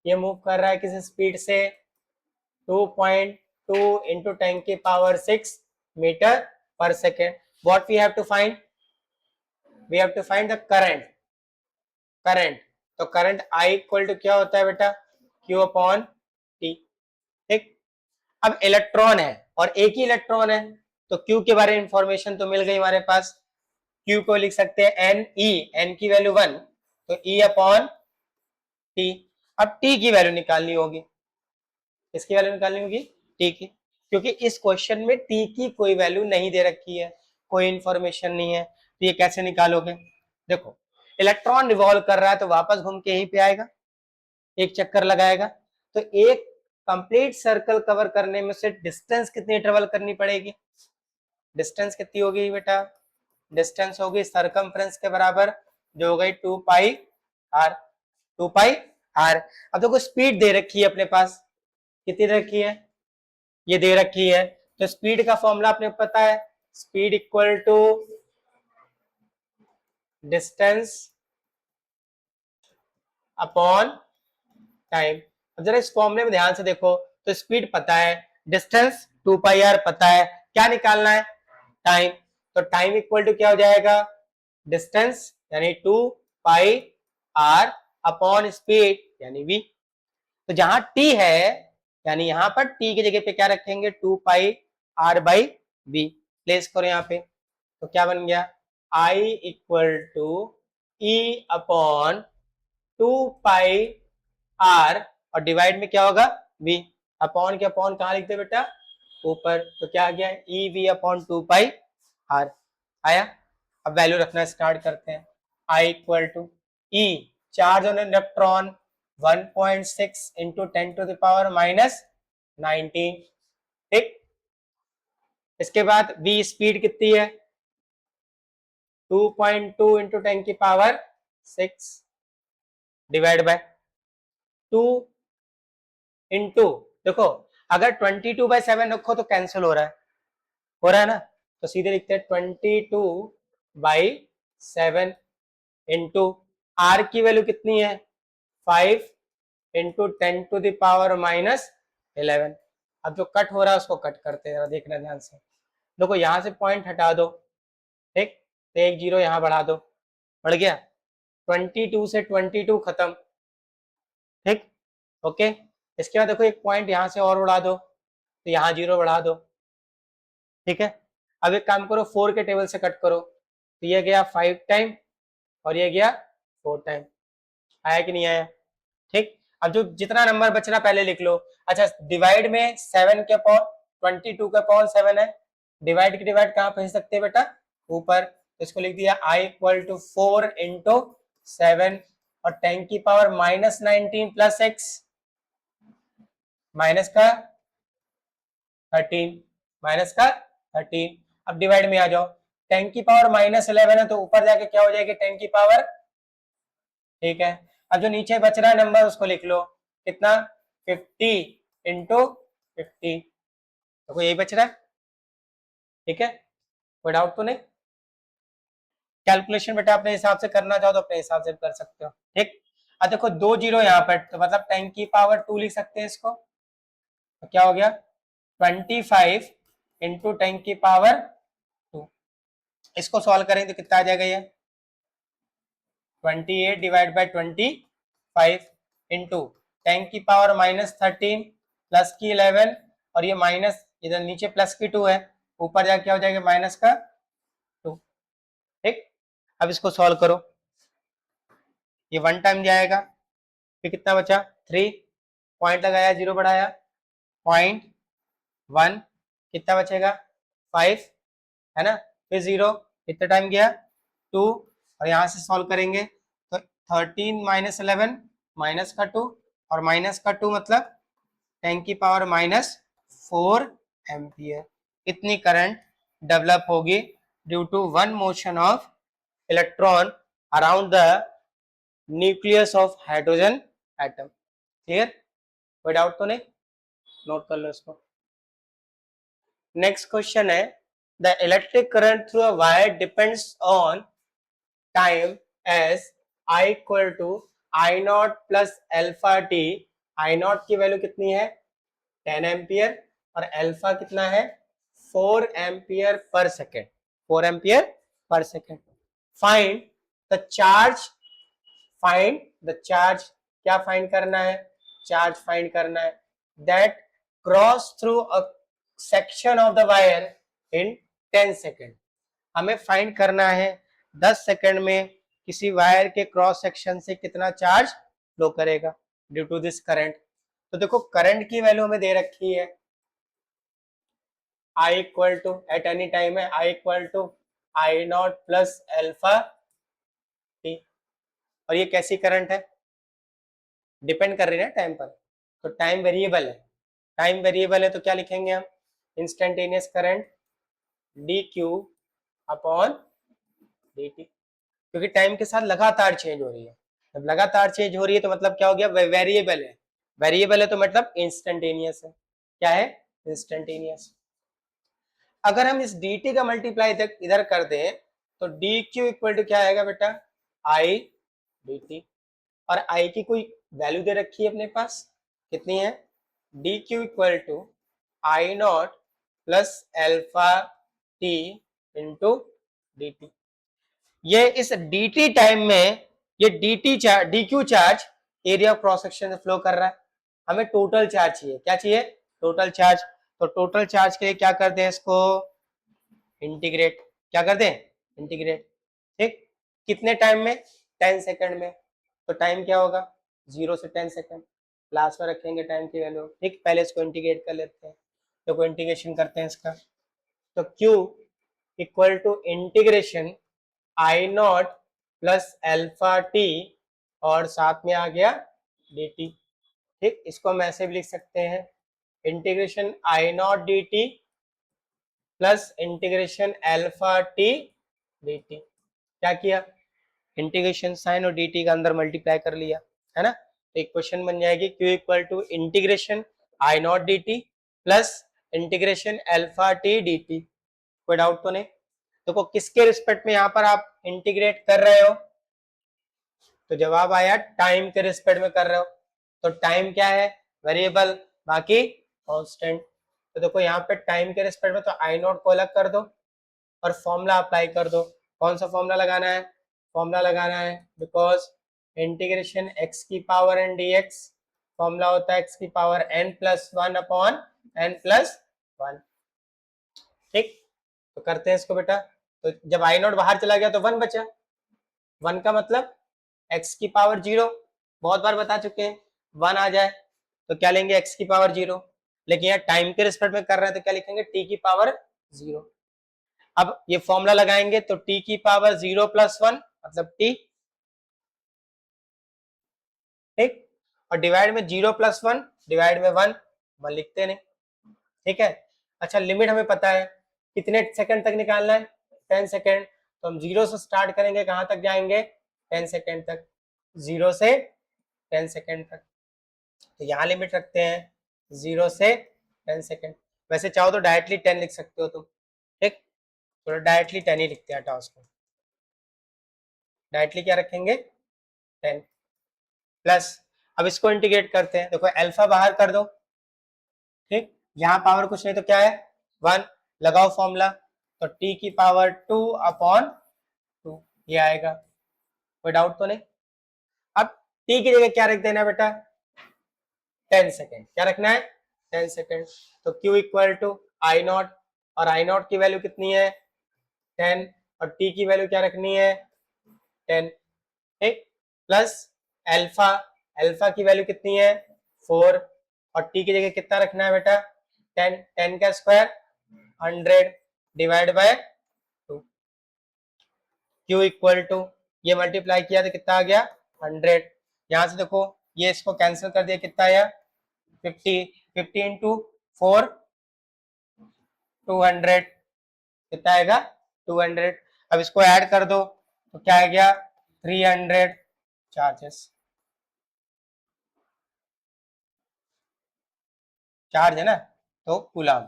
ये मूव कर रहा है किस स्पीड से, 2.2 इंटू 10 की पावर 6 मीटर पर second. What we have to find, we have to find the current, current, तो करंट आई इक्वल टू क्या होता है बेटा, क्यू अपॉन टी, ठीक। अब इलेक्ट्रॉन है और एक ही इलेक्ट्रॉन है, तो क्यू के बारे में इंफॉर्मेशन तो मिल गई हमारे पास, क्यू को लिख सकते हैं एन ई, एन की वैल्यू 1, तो ई अपॉन टी। अब टी की वैल्यू निकालनी होगी, किसकी वैल्यू निकालनी होगी, टी की, क्योंकि इस क्वेश्चन में टी की कोई वैल्यू नहीं दे रखी है, कोई इंफॉर्मेशन नहीं है, तो ये कैसे निकालोगे। देखो इलेक्ट्रॉन रिवॉल्व कर रहा है तो वापस घूम के यहीं पे आएगा, एक चक्कर लगाएगा, तो एक कंप्लीट सर्कल कवर करने में से डिस्टेंस कितनी ट्रेवल करनी पड़ेगी, डिस्टेंस कितनी होगी बेटा, डिस्टेंस होगी सरकमफ्रेंस के बराबर, जो हो गई 2 पाई आर, 2 पाई आर। अब देखो स्पीड दे रखी है अपने पास, कितनी दे रखी है, ये दे रखी है, तो स्पीड का फॉर्मूला अपने पता है, speed equal to distance upon time. अब जरा इस फॉर्मूले में ध्यान से देखो, तो स्पीड पता है, डिस्टेंस 2 पाई आर पता है, क्या निकालना है, टाइम, तो टाइम इक्वल टू क्या हो जाएगा, डिस्टेंस यानी 2 पाई आर अपॉन स्पीड यानी v। तो जहां t है यानी यहां पर t की जगह पे क्या रखेंगे, 2 pi r by v, place करो यहाँ पे, तो क्या बन गया, I equal to E upon 2 pi r, और डिवाइड में क्या होगा v, अपॉन के अपॉन कहाँ लिखते बेटा, ऊपर, तो क्या आ गया, E V upon 2 pi r आया। अब वैल्यू रखना स्टार्ट करते हैं, I equal to E, charge on electron 1.6 into 10 to the power minus 19, ठीक। इसके बाद v स्पीड कितनी है, 2.2 इंटू 10 की पावर 6 डिवाइड बाय 2 इंटू, देखो अगर 22/7 रखो तो कैंसिल हो रहा है ना, तो सीधे लिखते हैं 22/7 इंटू आर की वैल्यू कितनी है 5 इंटू 10 टू द पावर -11। अब जो कट हो रहा है उसको कट करते हैं, देखना ध्यान से। देखो यहां से पॉइंट हटा दो, ठीक, तो एक जीरो यहां बढ़ा दो, बढ़ गया 22 से 22 खत्म, ठीक, ओके। इसके बाद देखो एक पॉइंट यहां से और उड़ा दो, तो यहां जीरो बढ़ा दो, ठीक है। अब एक काम करो 4 के टेबल से कट करो, तो ये गया 5 टाइम और ये गया 4 टाइम, आया कि नहीं आया, ठीक। अब जो जितना नंबर बच रहा पहले लिख लो। अच्छा डिवाइड में 7 के अपॉन 22 के अपॉन 7 है, डिवाइड की डिवाइड कहाँ भेज सकते हैं बेटा, ऊपर, तो इसको लिख दिया i इक्वल टू 4 इंटू 7 और 10 की पावर -19 प्लस x माइनस का 13, माइनस का 13। अब डिवाइड में आ जाओ, 10 की पावर -11 है तो ऊपर जाके क्या हो जाएगी 10 की पावर, ठीक है। अब जो नीचे बच रहा है नंबर उसको लिख लो, कितना 50 इंटू 50, तो यही बच रहा है, ठीक है, कोई डाउट तो नहीं। कैलकुलेशन बेटा अपने हिसाब से करना चाहो तो अपने हिसाब से कर सकते हो, ठीक। अब देखो 2 जीरो यहाँ पर, तो मतलब 10 की पावर 2 लिख सकते हैं इसको, तो क्या हो गया 25 इंटू 10 की पावर 2। इसको सॉल्व करेंगे तो कितना आ जाएगा ये 28 डिवाइड बाई 25 इंटू 10 की पावर -13 प्लस की 11 और ये माइनस इधर नीचे प्लस की 2 है, ऊपर जाके क्या हो जाएगा माइनस का 2, ठीक। अब इसको सॉल्व करो, ये 1 टाइम जाएगा, फिर कितना बचा 3, पॉइंट लगाया जीरो बढ़ाया 0.1, कितना बचेगा 5, है ना, फिर 0, कितना टाइम गया 2 और यहां से सॉल्व करेंगे तो 13 -11 माइनस का 2 और माइनस का 2 मतलब 10 की पावर -4 एम्पियर। इतनी करंट डेवलप होगी due to one motion of electron around the nucleus of hydrogen atom. Clear, कोई डाउट तो नहीं, नोट कर लो इसको। नेक्स्ट क्वेश्चन है the electric current through a wire depends on time as I equal to I naught plus alpha t. I naught की value कितनी है 10 एम्पियर और अल्फा कितना है 4 ampere per second, 4 ampere per second. Find the charge, find the charge, क्या find करना है, charge find करना है that cross through a section of the wire in 10 second. हमें फाइंड करना है 10 सेकेंड में किसी वायर के क्रॉस सेक्शन से कितना चार्ज फ्लो करेगा ड्यू टू दिस करंट। तो देखो करंट की वैल्यू हमें दे रखी है I equal to at any time है I equal to I naught plus alpha t, और ये कैसी करंट है डिपेंड कर रही है टाइम पर, तो टाइम वेरिएबल है, टाइम वेरिएबल है तो क्या लिखेंगे हम instantaneous current D q upon d T, क्योंकि टाइम के साथ लगातार चेंज हो रही है, जब लगातार चेंज हो रही है तो मतलब क्या हो गया वेरिएबल है, वेरिएबल है तो मतलब इंस्टेंटेनियस है, क्या है इंस्टेंटेनियस। अगर हम इस dt का मल्टीप्लाई इधर कर दें तो dq इक्वल टू क्या आएगा बेटा i dt, और i की कोई वैल्यू दे रखी है अपने पास, कितनी है dq equal to I naught plus alpha t into dt। ये इस dt टाइम में ये dt charge dq charge area of cross section से फ्लो कर रहा है, हमें टोटल चार्ज चाहिए, क्या चाहिए टोटल चार्ज। तो टोटल चार्ज के लिए क्या करते हैं इसको इंटीग्रेट, क्या करते हैं इंटीग्रेट, ठीक, कितने टाइम में 10 सेकंड में, तो टाइम क्या होगा 0 से 10 सेकंड, लास्ट में रखेंगे टाइम की वैल्यू, ठीक। पहले इसको इंटीग्रेट कर लेते हैं, तो कोई इंटीग्रेशन करते हैं इसका, तो Q equal to integration I naught plus alpha t और साथ में आ गया डी टी, ठीक। इसको हम ऐसे भी लिख सकते हैं integration I not D T plus integration alpha T D T. क्या किया, इंटीग्रेशन साइन और dt का अंदर मल्टीप्लाई कर लिया, है ना। तो एक क्वेश्चन बन जाएगी q equal to integration I naught dt plus integration alpha t dt। कोई डाउट तो नहीं। देखो किसके रिस्पेक्ट में यहाँ पर आप इंटीग्रेट कर रहे हो, तो जवाब आया टाइम के रिस्पेक्ट में कर रहे हो। तो टाइम क्या है, वेरिएबल, बाकी कांस्टेंट। तो देखो यहाँ पे टाइम के रिस्पेक्ट में तो आई नॉट को अलग कर दो और फॉर्मूला अप्लाई कर दो। कौन सा फॉर्मूला लगाना है, फॉर्मूला लगाना है बिकॉज इंटीग्रेशन x की पावर n dx फॉर्मूला होता है x की power n plus 1 upon n plus 1। ठीक, तो करते हैं इसको बेटा। तो जब आई नॉट बाहर चला गया तो 1 बचा, 1 का मतलब x की पावर 0, बहुत बार बता चुके हैं, 1 आ जाए तो क्या लेंगे x की पावर 0, लेकिन यहाँ टाइम के रिस्पेक्ट में कर रहे हैं तो क्या लिखेंगे t की पावर 0। अब ये फॉर्मूला लगाएंगे तो t की पावर 0 प्लस 1 मतलब t, ठीक, और डिवाइड में 0 प्लस 1 डिवाइड में 1 लिखते नहीं, ठीक है। अच्छा लिमिट हमें पता है, कितने सेकंड तक निकालना है, 10 सेकंड। तो हम 0 से स्टार्ट करेंगे, कहां तक जाएंगे, 10 सेकंड तक, 0 से 10 सेकंड तक। तो यहाँ लिमिट रखते हैं 0 से 10 सेकंड। वैसे चाहो तो डायरेक्टली 10 लिख सकते हो तुम, ठीक, तो डायरेक्टली 10 ही लिखते हैं, हटाओ उसको, डायरेक्टली क्या रखेंगे 10 प्लस। अब इसको इंटीग्रेट करते हैं, देखो अल्फा बाहर कर दो, ठीक, यहाँ पावर कुछ नहीं तो क्या है 1, लगाओ फॉर्मूला, तो t की पावर 2 अपॉन 2 ये आएगा। कोई डाउट तो नहीं। अब t की जगह क्या रख देना है बेटा, 10 सेकेंड, क्या रखना है 10 सेकेंड। तो q equal to I naught, और आई नॉट की वैल्यू कितनी है 10, और t की वैल्यू क्या रखनी है 10, ठीक, प्लस अल्फा, अल्फा की वैल्यू कितनी है 4, और t की जगह कितना रखना है बेटा 10, 10 का square 100 divide by 2। q equal to ये मल्टीप्लाई किया तो कितना आ गया 100, यहां से देखो ये इसको कैंसिल कर दिया, कितना आया 50, 50 इंटू 4 200, कितना आएगा 200। अब इसको ऐड कर दो तो क्या आ गया 300 चार्जेस, चार्ज है ना, तो कूलाम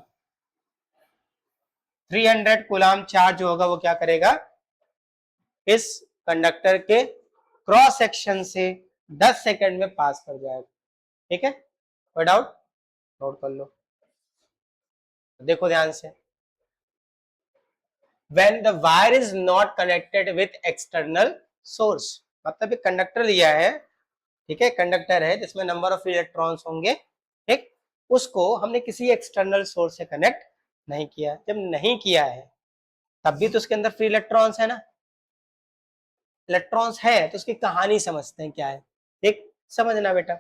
300 कूलाम चार्ज होगा, वो क्या करेगा इस कंडक्टर के क्रॉस सेक्शन से 10 सेकंड में पास कर जाएगा, ठीक है। कोई डाउट, नोट कर लो, देखो ध्यान से। when the wire is not connected with external source, मतलब एक कंडक्टर लिया है, ठीक है, कंडक्टर है जिसमें नंबर ऑफ इलेक्ट्रॉन्स होंगे, ठीक, उसको हमने किसी एक्सटर्नल सोर्स से कनेक्ट नहीं किया। जब नहीं किया है तब भी तो उसके अंदर फ्री इलेक्ट्रॉन्स है ना, इलेक्ट्रॉन्स है तो उसकी कहानी समझते हैं क्या है, ठीक, समझना बेटा।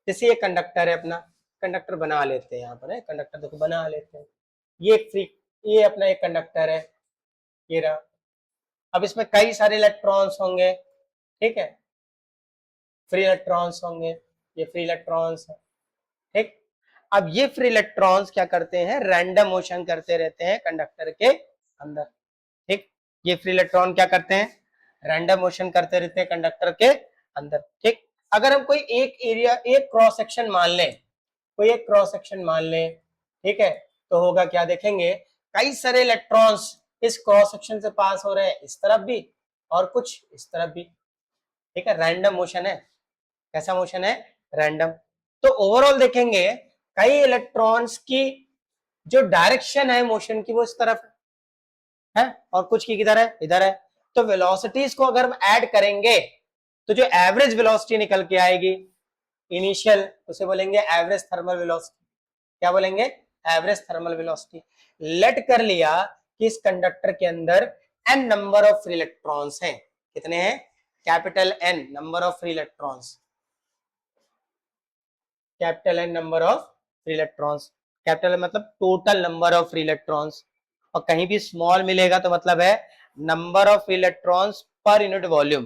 जैसे ये कंडक्टर है अपना, कंडक्टर बना लेते हैं यहाँ पर, है कंडक्टर, देखो बना लेते हैं, ये फ्री, ये अपना एक कंडक्टर है, ये रहा। अब इसमें कई सारे इलेक्ट्रॉन्स होंगे, ठीक है, फ्री इलेक्ट्रॉन्स होंगे, ये फ्री इलेक्ट्रॉन्स है, ठीक। अब ये फ्री इलेक्ट्रॉन्स क्या करते हैं, रैंडम मोशन करते रहते हैं कंडक्टर के अंदर, ठीक, ये फ्री इलेक्ट्रॉन क्या करते हैं, रैंडम मोशन करते रहते हैं कंडक्टर के अंदर, ठीक। अगर हम कोई एक एरिया, एक क्रॉस सेक्शन मान लें, कोई एक क्रॉस सेक्शन मान लें, ठीक है, तो होगा क्या, देखेंगे कई सारे इलेक्ट्रॉन्स इस क्रॉस सेक्शन से पास हो रहे हैं, इस तरफ भी और कुछ इस तरफ भी, ठीक है, रैंडम मोशन है। कैसा मोशन है, रैंडम। तो ओवरऑल देखेंगे कई इलेक्ट्रॉन्स की जो डायरेक्शन है मोशन की वो इस तरफ है, और कुछ की किधर है, इधर है। तो वेलोसिटीज को अगर हम ऐड करेंगे तो जो एवरेज वेलोसिटी निकल के आएगी इनिशियल, उसे बोलेंगे एवरेज थर्मल वेलोसिटी। क्या बोलेंगे, एवरेज थर्मल वेलोसिटी। लेट कर लिया कि इस कंडक्टर के अंदर n number of free electrons हैं, कितने हैं, capital N number of free electrons, capital N number of free electrons, capital मतलब total number of free electrons, और कहीं भी स्मॉल मिलेगा तो मतलब है number of electrons per unit volume,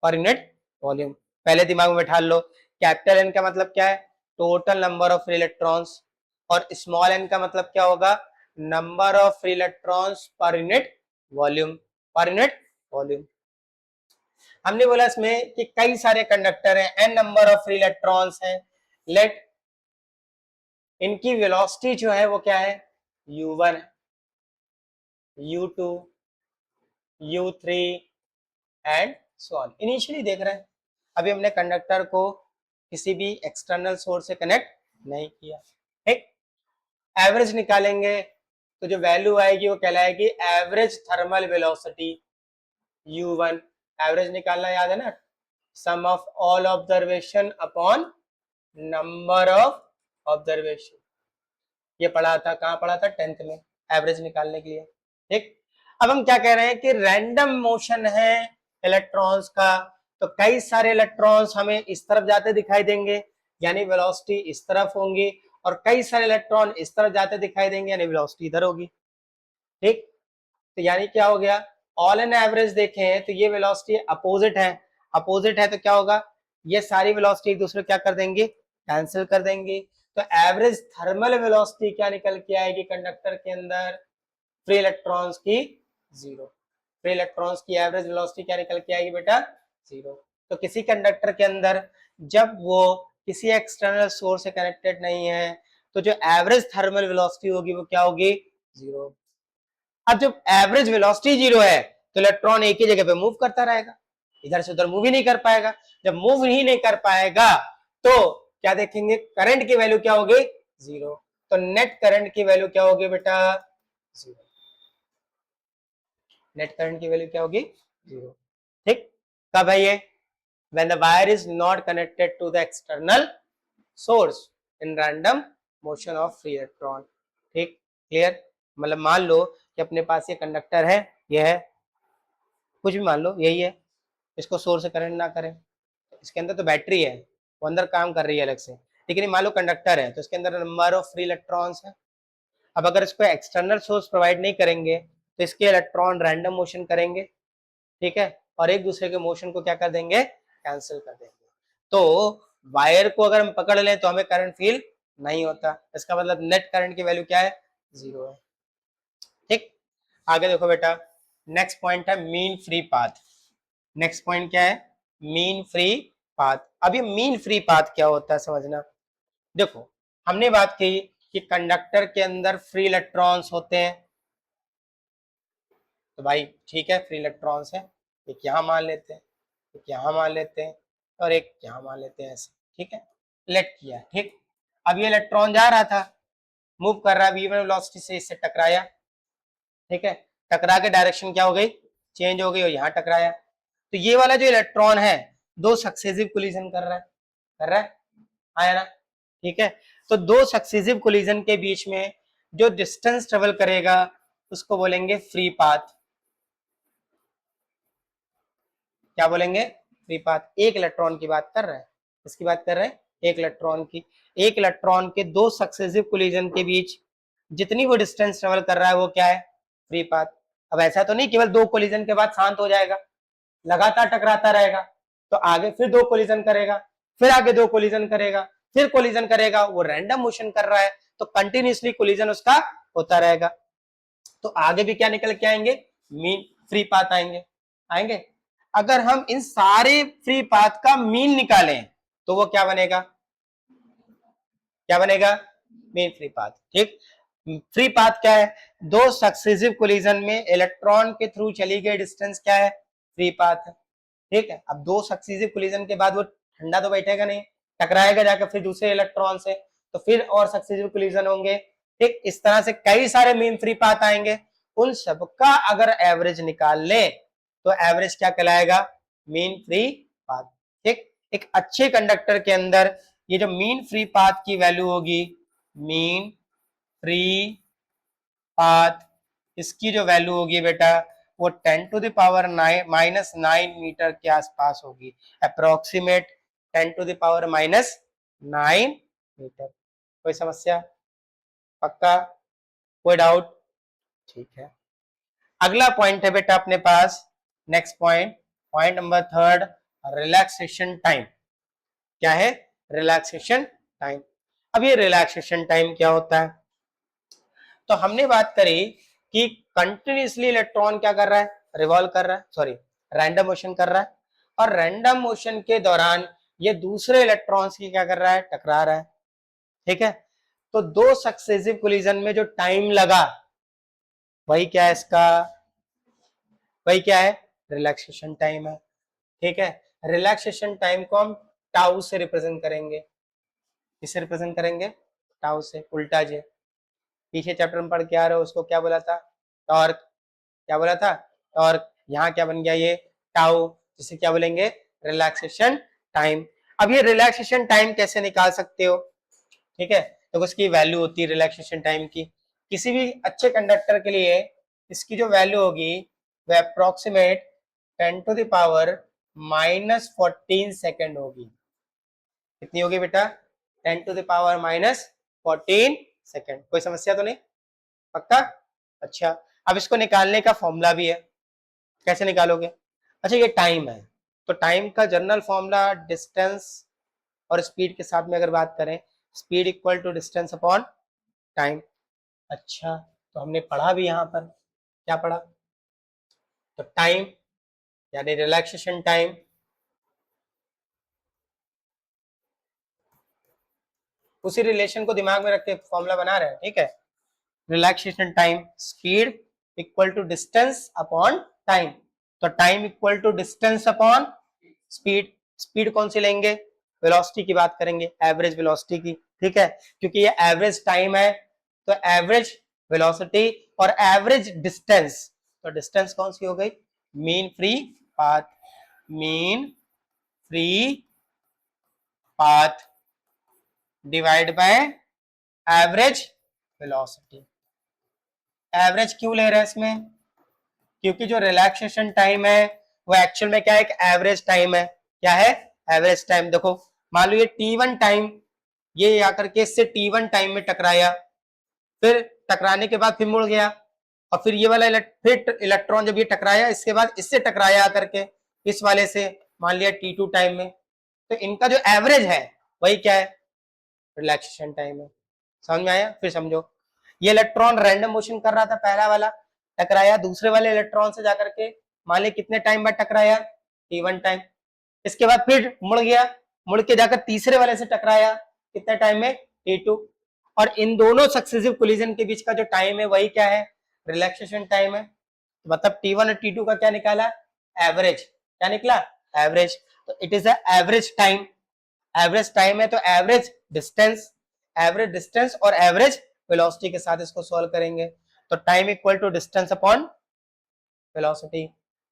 per unit volume. पहले दिमाग में बैठा लो, कैपिटल N का मतलब क्या है, total number of free electrons, और स्मॉल n का मतलब क्या होगा, number of free electrons per unit volume, per unit volume. हमने बोला इसमें कि कई सारे कंडक्टर हैं, n number of free electrons हैं, लेट इनकी वेलोसिटी जो है वो क्या है, u1, u2, u3 and so on. Initially देख रहे हैं, अभी हमने कंडक्टर को किसी भी एक्सटर्नल सोर्स से कनेक्ट नहीं किया, ठीक। एवरेज निकालेंगे तो जो वैल्यू आएगी वो कहलाएगी average thermal velocity u1। Average निकालना याद है ना, sum of all observation upon number of observation. ये पढ़ा था, कहाँ पढ़ा था, 10th में, एवरेज निकालने के लिए, ठीक। अब हम क्या कह रहे हैं कि रैंडम मोशन है इलेक्ट्रॉन्स का, तो कई सारे इलेक्ट्रॉन्स हमें इस तरफ जाते दिखाई देंगे, यानी वेलोसिटी इस तरफ होंगी, और कई सारे इलेक्ट्रॉन इस तरफ जाते दिखाई देंगे, यानी वेलोसिटी इधर होगी, ठीक। तो यानी क्या हो गया, ऑल एन एवरेज देखें तो ये वेलोसिटी अपोजिट है, अपोजिट है तो क्या होगा, ये सारी वेलोसिटी एक दूसरे क्या कर देंगे, कैंसिल कर देंगे। तो एवरेज थर्मल वेलोसिटी क्या निकल के आएगी कंडक्टर के अंदर, फ्री इलेक्ट्रॉन्स की जीरो। फ्री इलेक्ट्रॉन्स की एवरेज वेलोसिटी क्या निकल के आएगी बेटा, जीरो। तो किसी कंडक्टर के अंदर जब वो किसी एक्सटर्नल सोर्स से कनेक्टेड नहीं है तो जो एवरेज थर्मल वेलोसिटी होगी वो क्या होगी, जीरो। अब जब एवरेज वेलोसिटी जीरो है तो इलेक्ट्रॉन एक ही जगह पे मूव करता रहेगा, इधर से उधर मूव ही नहीं कर पाएगा। जब मूव ही नहीं कर पाएगा तो क्या देखेंगे, करंट की वैल्यू क्या होगी, जीरो। तो नेट करंट की वैल्यू क्या होगी बेटा, जीरो। नेट करंट की वैल्यू क्या होगी, जीरो, ठीक। कब है ये, when the wire is not connected to the external source in random motion of free electron, ठीक, क्लियर। मतलब मान लो कि अपने पास ये कंडक्टर है, ये है, कुछ भी मान लो यही है, इसको सोर्स से करंट ना करें, इसके अंदर तो बैटरी है, वो अंदर काम कर रही है अलग से, लेकिन मान लो कंडक्टर है तो इसके अंदर नंबर ऑफ फ्री इलेक्ट्रॉन्स है। अब अगर इसको एक्सटर्नल सोर्स प्रोवाइड नहीं करेंगे तो इसके इलेक्ट्रॉन रैंडम मोशन करेंगे, ठीक है, और एक दूसरे के मोशन को क्या कर देंगे, कैंसिल कर देंगे। तो वायर को अगर हम पकड़ लें तो हमें करंट फील नहीं होता, इसका मतलब नेट करंट की वैल्यू क्या है, जीरो है, ठीक। आगे देखो बेटा, नेक्स्ट पॉइंट है mean free path. Next point क्या है, मीन फ्री पाथ। अब ये मीन फ्री पाथ क्या होता है समझना। देखो हमने बात की कि कंडक्टर के अंदर फ्री इलेक्ट्रॉन्स होते हैं, तो भाई ठीक है, फ्री इलेक्ट्रॉन्स है, एक यहाँ मान लेते हैं, एक यहाँ मान लेते हैं, और एक यहाँ मान लेते हैं, ऐसे, ठीक है, लेट किया, ठीक। अब ये इलेक्ट्रॉन जा रहा था, मूव कर रहा है v1 वेलोसिटी से, इससे टकराया, ठीक है, टकरा के डायरेक्शन क्या हो गई, चेंज हो गई, और यहाँ टकराया। तो ये वाला जो इलेक्ट्रॉन है दो सक्सेसिव कोलिजन कर रहा है, कर रहा है, आया ना, ठीक है। तो दो सक्सेसिव कोलिजन के बीच में जो डिस्टेंस ट्रेवल करेगा उसको बोलेंगे फ्री पाथ। क्या बोलेंगे, फ्री पाथ। एक इलेक्ट्रॉन की बात कर रहे हैं, इसकी बात कर रहे हैं, एक इलेक्ट्रॉन की। एक इलेक्ट्रॉन के दो सक्सेसिव कोलिजन के बीच जितनी वो डिस्टेंस ट्रेवल कर रहा है वो क्या है, फ्री पाथ। अब ऐसा तो नहीं केवल दो कोलिजन के बाद शांत हो जाएगा, लगातार टकराता रहेगा, तो आगे फिर दो कोलिजन करेगा, फिर आगे दो कोलिजन करेगा, फिर कोलिजन करेगा, वो रैंडम मोशन कर रहा है तो कंटिन्यूसली कोलिजन उसका होता रहेगा। तो आगे भी क्या निकल के आएंगे, मीन फ्री पाथ आएंगे, आएंगे। अगर हम इन सारे फ्री पाथ का मीन निकालें तो वो क्या बनेगा, क्या बनेगा, मीन फ्री पाथ, ठीक। फ्री पाथ क्या है, दो सक्सेसिव कोलिजन में इलेक्ट्रॉन के थ्रू चली गई डिस्टेंस क्या है, फ्री पाथ है, ठीक है। अब दो सक्सेसिव कोलिजन के बाद वो ठंडा तो बैठेगा नहीं, टकराएगा जाकर फिर दूसरे इलेक्ट्रॉन से, तो फिर और सक्सेसिव कोलिजन होंगे, ठीक। इस तरह से कई सारे मीन फ्री पाथ आएंगे, उन सबका अगर एवरेज निकाल ले तो एवरेज क्या कहलाएगा, मीन फ्री पाथ, ठीक। एक अच्छे कंडक्टर के अंदर ये जो मीन फ्री पाथ की वैल्यू होगी, मीन फ्री पाथ, इसकी जो वैल्यू होगी बेटा वो 10 टू द पावर -9 मीटर के आसपास होगी, approximate 10 to the power -9 metre. कोई समस्या, पक्का, कोई डाउट, ठीक है। अगला पॉइंट है बेटा अपने पास, next point, point number 3, relaxation time. क्या है, रिलैक्सेशन टाइम। अब ये रिलैक्सेशन टाइम क्या होता है, तो हमने बात करी कि कंटिन्यूसली इलेक्ट्रॉन क्या कर रहा है, रिवॉल्व कर रहा है, सॉरी रैंडम मोशन कर रहा है, और रैंडम मोशन के दौरान ये दूसरे इलेक्ट्रॉन्स की क्या कर रहा है, टकरा रहा है। ठीक है, तो दो सक्सेसिव कोलिजन में जो टाइम लगा वही क्या है इसका, वही क्या है, रिलैक्सेशन टाइम है। ठीक है, रिलैक्सेशन टाइम को हम टाउ से रिप्रेजेंट करेंगे। किससे रिप्रेजेंट करेंगे, टाउ से, उल्टा जे। पीछे चैप्टर में पढ़ के आ रहे हो, उसको क्या बोला था, टॉर्क। क्या बोला था, टॉर्क। यहाँ क्या बन गया, ये टाउ, जिसे क्या बोलेंगे, रिलैक्सेशन टाइम। अब ये रिलैक्सेशन टाइम कैसे निकाल सकते हो, ठीक है, तो उसकी वैल्यू होती है रिलैक्सेशन टाइम की। किसी भी अच्छे कंडक्टर के लिए इसकी जो वैल्यू होगी वह अप्रोक्सीमेट 10⁻⁻14 सेकेंड होगी। कितनी होगी बेटा, 10⁻⁻14 सेकेंड। कोई समस्या तो नहीं, पक्का। अच्छा, अब इसको निकालने का फॉर्मूला भी है, कैसे निकालोगे। अच्छा, ये टाइम है, तो टाइम का जनरल फॉर्मूला डिस्टेंस और स्पीड के साथ में अगर बात करें, speed equal to distance upon time. अच्छा, तो हमने पढ़ा भी यहाँ पर, क्या पढ़ा, तो टाइम यानी रिलैक्सेशन टाइम उसी रिलेशन को दिमाग में रख के फॉर्मूला बना रहे हैं। ठीक है, relaxation time speed equal to distance upon time, तो time equal to distance upon speed. Speed कौन सी लेंगे, वेलोसिटी की बात करेंगे, एवरेज वेलोसिटी की। ठीक है, क्योंकि ये एवरेज टाइम है तो एवरेज वेलोसिटी और एवरेज डिस्टेंस, तो डिस्टेंस कौन सी हो गई, mean free path, mean free path divide by average velocity. Average क्यों ले रहे हैं इसमें, क्योंकि जो रिलैक्सेशन टाइम है वो एक्चुअल में क्या है, एक एवरेज टाइम है। क्या है, एवरेज टाइम। देखो मान लो ये T1 टाइम, ये आकर के इससे T1 टाइम में टकराया, फिर टकराने के बाद फिर मुड़ गया, और फिर ये वाला फिर इलेक्ट्रॉन जब ये टकराया इसके बाद इससे टकराया आकर के इस वाले से, मान लिया T2 टाइम में, तो इनका जो एवरेज है वही क्या है, रिलैक्सेशन टाइम है। समझ में आया, फिर समझो, ये इलेक्ट्रॉन रैंडम मोशन कर रहा था, पहला वाला टकराया दूसरे वाले इलेक्ट्रॉन से जाकर के, मान ली कितने टाइम बाद टकराया, T1 टाइम, इसके बाद फिर मुड़ गया, मुड़ के जाकर तीसरे वाले से टकराया, कितने टाइम में, T2, और इन दोनों सक्सेसिव कोलिजन के बीच का जो टाइम है वही क्या है, रिलैक्सेशन टाइम है। मतलब T1 और T2 का क्या निकाला, एवरेज। क्या निकला, एवरेज। तो it is average time, average time है तो एवरेज डिस्टेंस, एवरेज डिस्टेंस और एवरेज वेलोसिटी के साथ इसको सॉल्व करेंगे, तो time equal to distance upon velocity,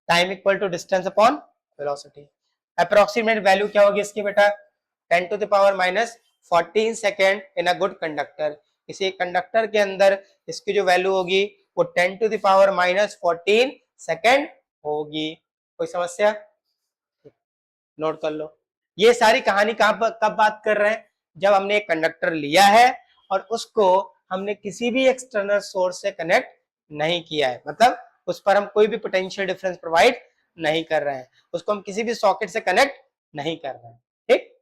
time equal to distance upon velocity. Approximate value क्या होगी इसकी बेटा, 10⁻⁻14 second in a good conductor. किसी कंडक्टर के अंदर इसकी जो वैल्यू होगी वो 10⁻⁻14 सेकेंड होगी। कोई समस्या, नोट कर लो। ये सारी कहानी कब बात कर रहे हैं, जब हमने एक कंडक्टर लिया है और उसको हमने किसी भी एक्सटर्नल सोर्स से कनेक्ट नहीं किया है, मतलब उस पर हम कोई भी पोटेंशियल डिफरेंस प्रोवाइड नहीं कर रहे हैं, उसको हम किसी भी सॉकेट से कनेक्ट नहीं कर रहे हैं। ठीक,